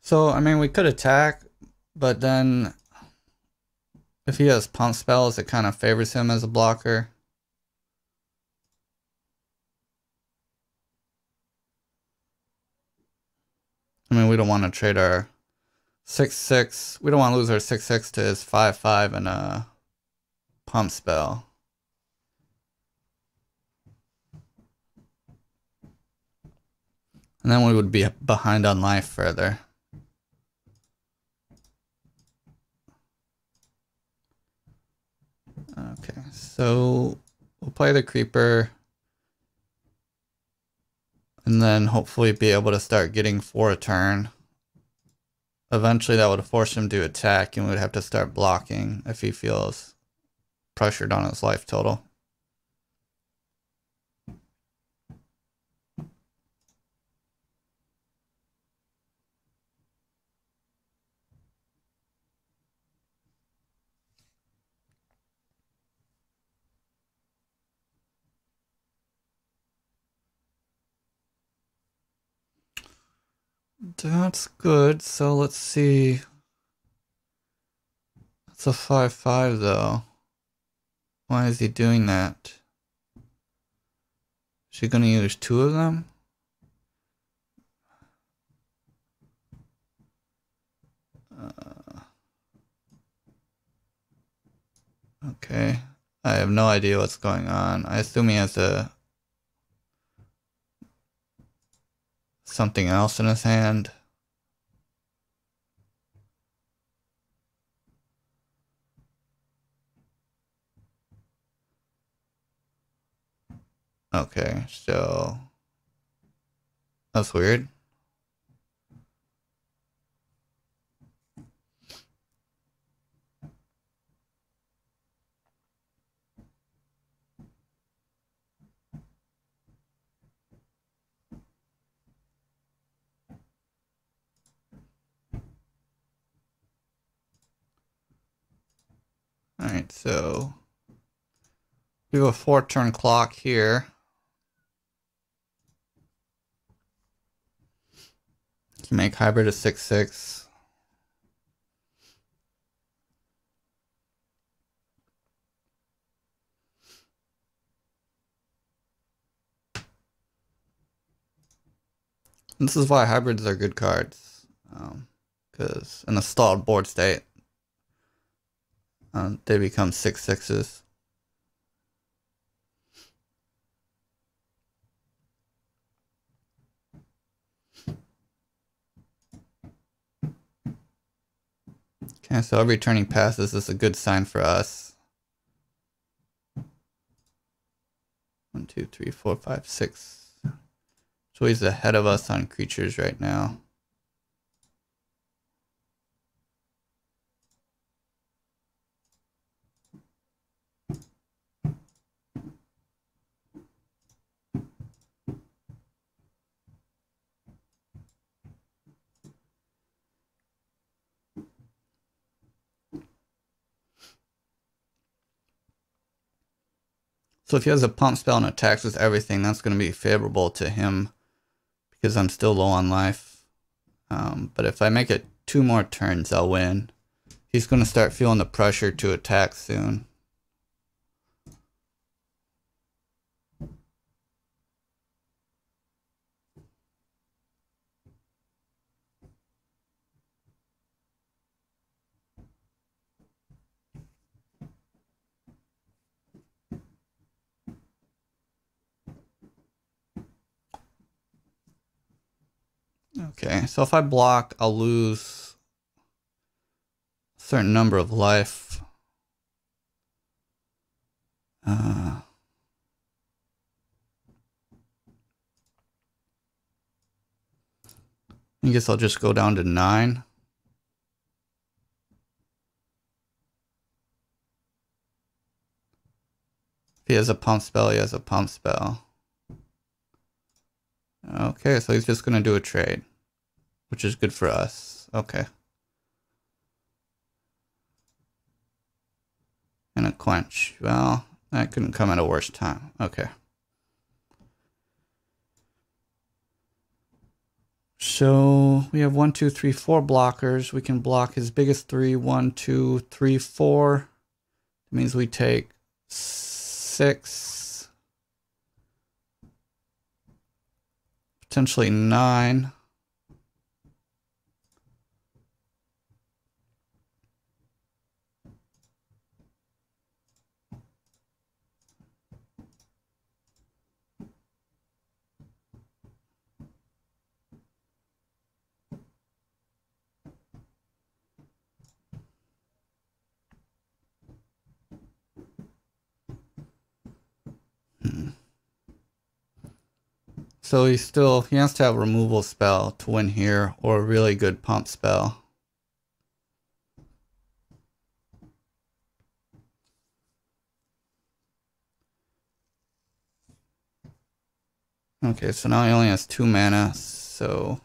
So, I mean, we could attack, but then if he has pump spells, it kind of favors him as a blocker. I mean, we don't want to trade our 6/6. We don't want to lose our 6/6 to his 5/5 and a pump spell. And then we would be behind on life further. Okay, so we'll play the Creeper. And then hopefully be able to start getting for a turn. Eventually that would force him to attack and we would have to start blocking if he feels pressured on his life total. That's good. So let's see. It's a 5/5 though. Why is he doing that? Is he gonna use two of them? Okay. I have no idea what's going on. I assume he has something else in his hand. Okay, so that's weird. Alright, so we have a 4-turn clock here. Can make hybrid a 6/6. This is why hybrids are good cards. Because in a stalled board state, they become 6/6s. Okay, so every turn he passes is a good sign for us. 1, 2, 3, 4, 5, 6. So he's ahead of us on creatures right now. So if he has a pump spell and attacks with everything, that's going to be favorable to him because I'm still low on life. But if I make it 2 more turns, I'll win. He's going to start feeling the pressure to attack soon. Okay, so if I block, I'll lose a certain number of life. I guess I'll just go down to 9. If he has a pump spell, he has a pump spell. Okay, so he's just going to do a trade, which is good for us. Okay. And a quench. Well, that couldn't come at a worse time. Okay. So we have 1, 2, 3, 4 blockers. We can block his biggest 3. 1, 2, 3, 4. That means we take 6. Potentially 9. So he has to have a removal spell to win here, or a really good pump spell. Okay, so now he only has 2 mana, so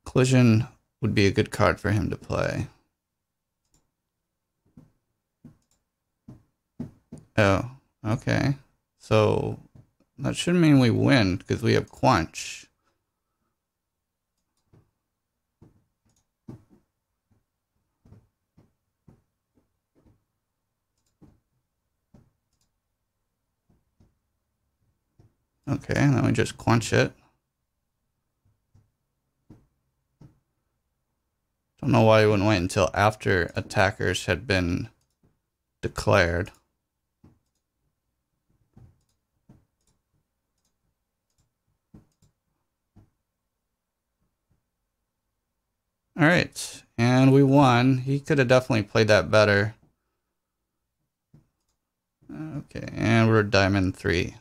Collision would be a good card for him to play. Oh, okay. So that should mean we win because we have Quench. Okay, and then we just quench it. Don't know why we wouldn't wait until after attackers had been declared. All right, and we won. He could have definitely played that better. Okay, and we're Diamond 3.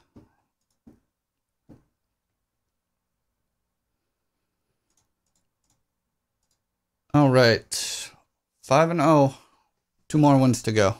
All right, 5-0. 2 more wins to go.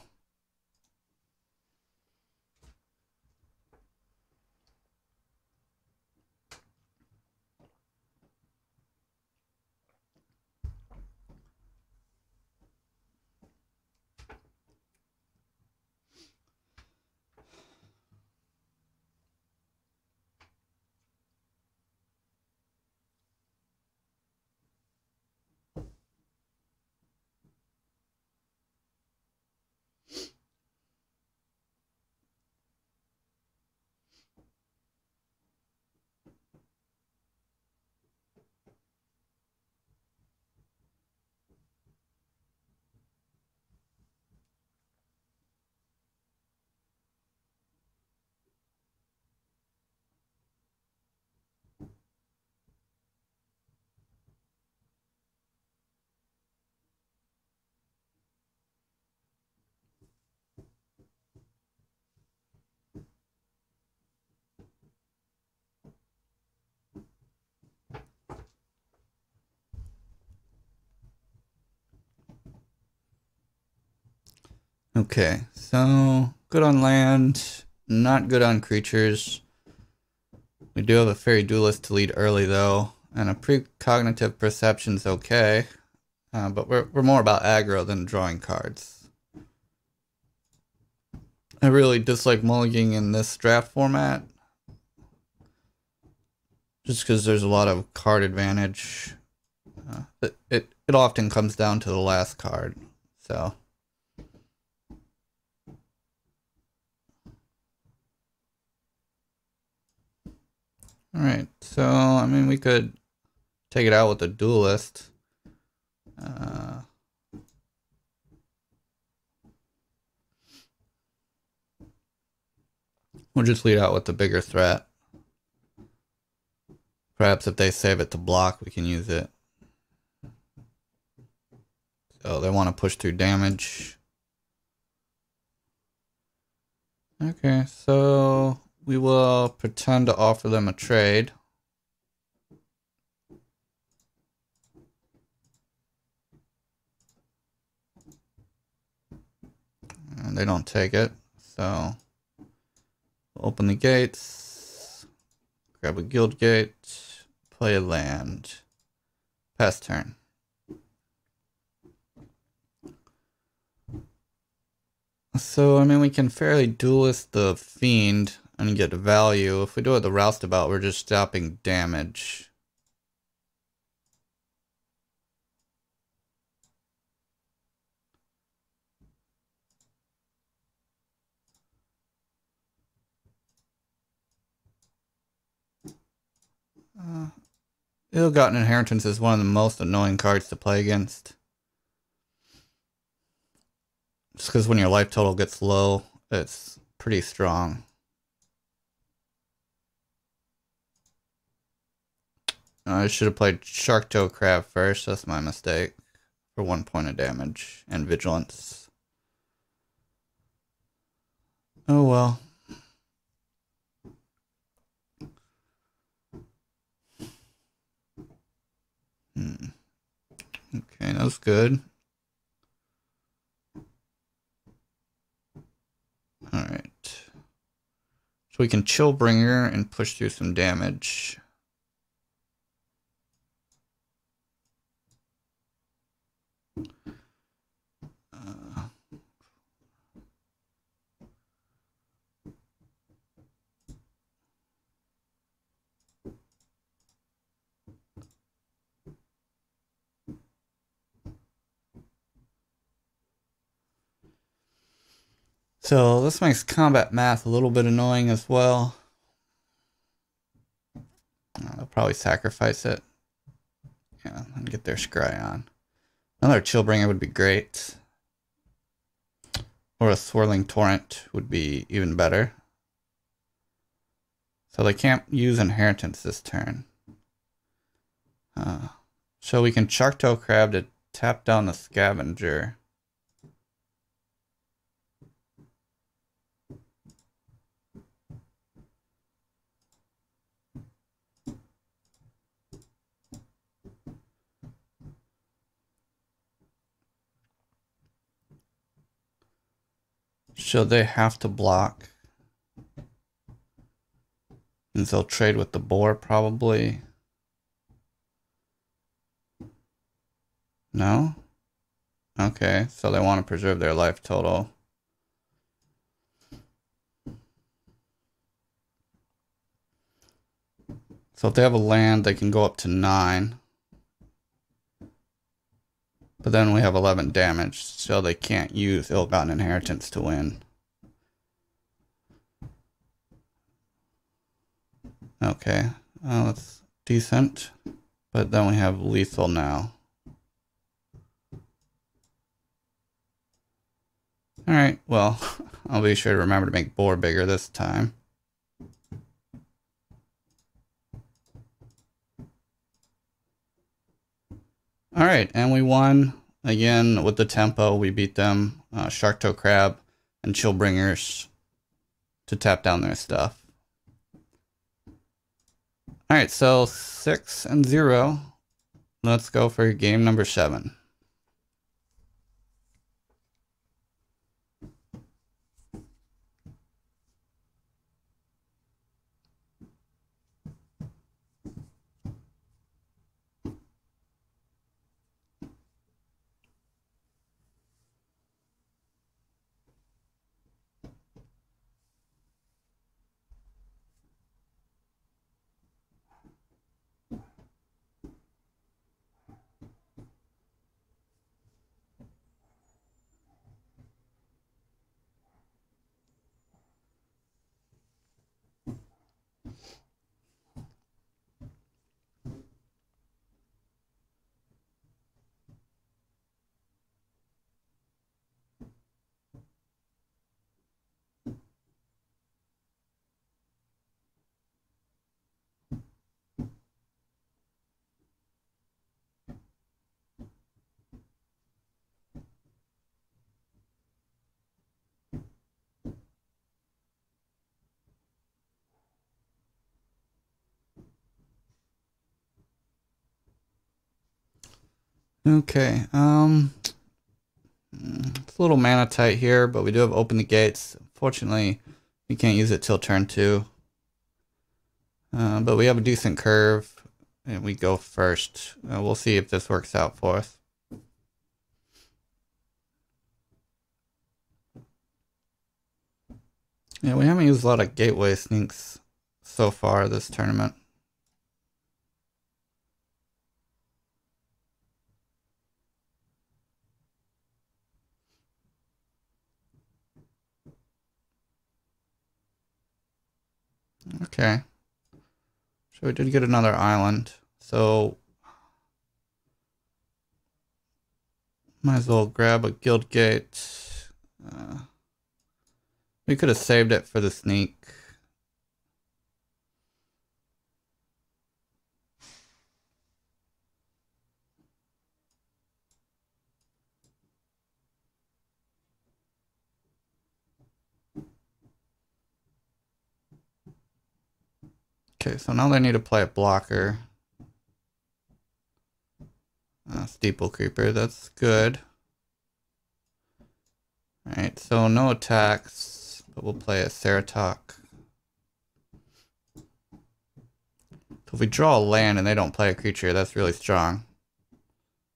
Okay, so good on land, not good on creatures. We do have a Fairy Duelist to lead early though, and a Precognitive Perception's okay. but we're more about aggro than drawing cards. I really dislike mulliganing in this draft format, just because there's a lot of card advantage. It often comes down to the last card, so. Alright, so, I mean, we could take it out with the duelist. We'll just lead out with the bigger threat. Perhaps if they save it to block, we can use it. So they want to push through damage. Okay, so we will pretend to offer them a trade. And they don't take it, so we'll open the gates, grab a guild gate, play a land, pass turn. So, I mean, we can fairly duelist the Fiend and get value. If we do it the Roustabout, we're just stopping damage. Ill-Gotten Inheritance is one of the most annoying cards to play against. Just because when your life total gets low, it's pretty strong. I should have played Shark Toe Crab first. That's my mistake. For 1 point of damage and vigilance. Oh well. Okay, that was good. Alright. So we can Chillbringer and push through some damage. So this makes combat math a little bit annoying as well. They'll probably sacrifice it. Yeah, and get their scry on. Another Chillbringer would be great. Or a Swirling Torrent would be even better. So they can't use Inheritance this turn. So we can Shark Toe Crab to tap down the Scavenger. So they have to block. And they'll trade with the boar probably. No? Okay, so they want to preserve their life total. So if they have a land, they can go up to 9. But then we have 11 damage, so they can't use Ill-Gotten Inheritance to win. Okay, that's decent. But then we have lethal now. Alright, well, I'll be sure to remember to make boar bigger this time. Alright, and we won. Again, with the tempo, we beat them. Shark Toe Crab and Chillbringers to tap down their stuff. Alright, so 6-0. Let's go for game number 7. Okay, it's a little mana tight here, but we do have Open the Gates. Fortunately, we can't use it till turn 2. But we have a decent curve, and we go first. We'll see if this works out for us. Yeah, we haven't used a lot of gateway sneaks so far this tournament. Okay. So we did get another island. So might as well grab a guild gate. We could have saved it for the sneak. Okay, so now they need to play a blocker. Steeple Creeper, that's good. Alright, so no attacks, but we'll play a Ceratok. So if we draw a land and they don't play a creature, that's really strong.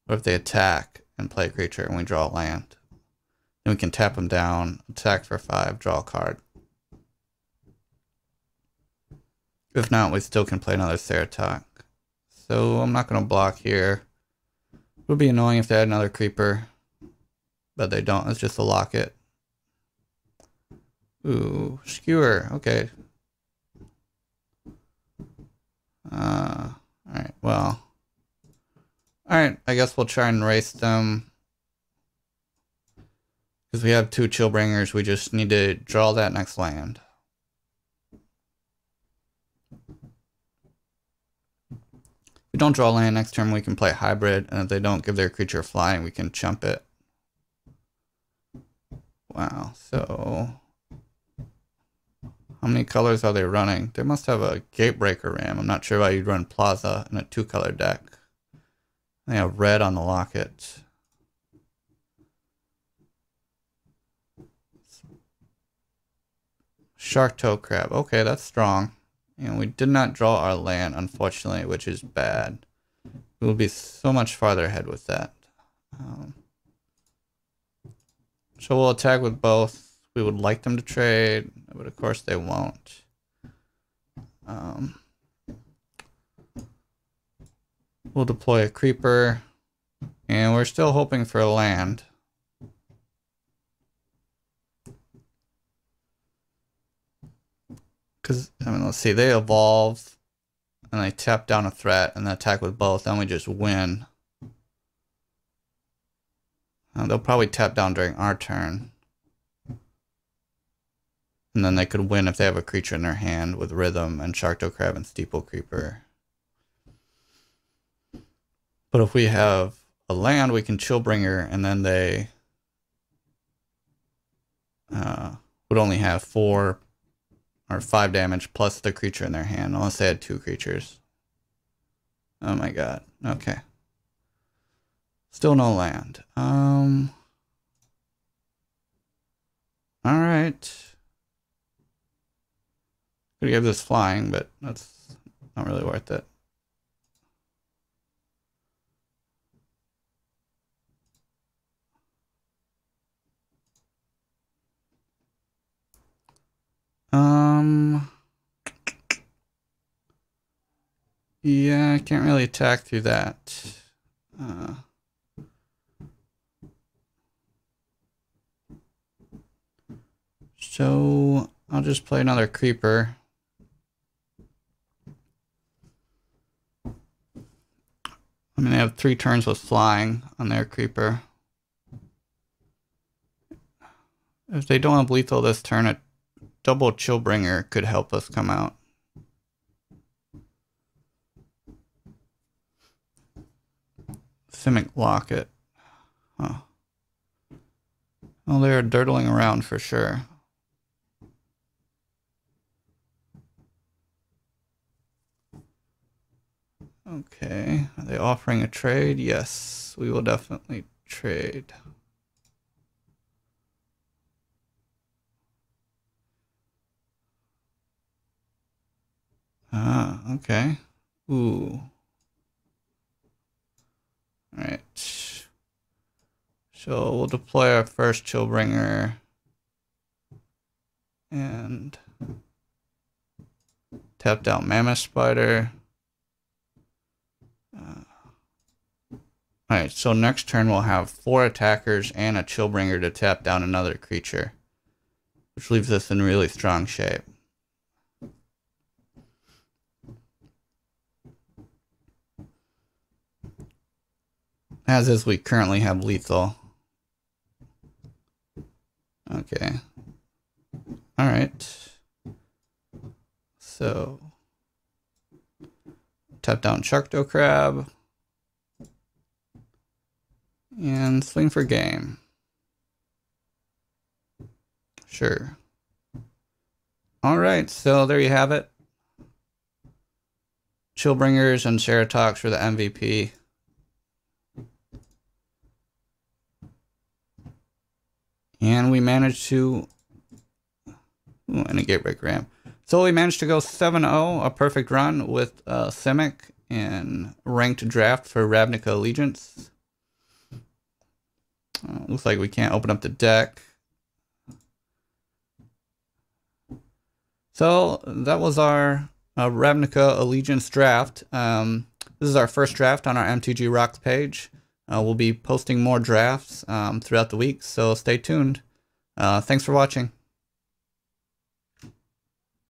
What if they attack and play a creature and we draw a land? Then we can tap them down, attack for 5, draw a card. If not, we still can play another Ceratok. So I'm not going to block here. It would be annoying if they had another creeper. But they don't, it's just a locket. Ooh, skewer, okay. Alright, well. Alright, I guess we'll try and race them. Because we have 2 Chillbringers, we just need to draw that next land. If we don't draw land next turn, we can play hybrid, and if they don't give their creature flying, we can chump it. Wow, so how many colors are they running? They must have a Gatebreaker Ram. I'm not sure why you'd run Plaza in a 2-color deck. They have red on the locket. Shark Toe Crab. Okay, that's strong. And we did not draw our land, unfortunately, which is bad. We will be so much farther ahead with that. So we'll attack with both. We would like them to trade, but of course they won't. We'll deploy a creeper, and we're still hoping for a land. Because, I mean, let's see, they evolve, and they tap down a threat, and they attack with both, then we just win. They'll probably tap down during our turn. And then they could win if they have a creature in their hand with Rhythm and Shark Toe Crab and Steeple Creeper. But if we have a land, we can Chillbringer, and then they would only have 4 or 5 damage plus the creature in their hand, unless they had 2 creatures. Oh my god. Okay. Still no land. Alright. Could give this flying, but that's not really worth it. Yeah, I can't really attack through that. So I'll just play another creeper. I mean, they have 3 turns with flying on their creeper. If they don't have lethal this turn, a double Chillbringer could help us come out. Simic Locket. Huh. Well, they're dirtling around for sure. Okay, are they offering a trade? Yes, we will definitely trade. Ah, okay. Ooh. Alright. So we'll deploy our first Chillbringer. And tap down Mammoth Spider. Alright, so next turn we'll have 4 attackers and a Chillbringer to tap down another creature, which leaves us in really strong shape. As is, we currently have lethal. Okay. Alright. So tap down Sharkdo Crab. And swing for game. Sure. Alright, so there you have it. Chillbringers and Ceratox for the MVP. And we managed to... Ooh, and a Gatebreak Ram. So we managed to go 7-0, a perfect run with Simic in ranked draft for Ravnica Allegiance. Looks like we can't open up the deck. So that was our Ravnica Allegiance draft. This is our first draft on our MTG Rocks page. We'll be posting more drafts throughout the week, so stay tuned. Thanks for watching.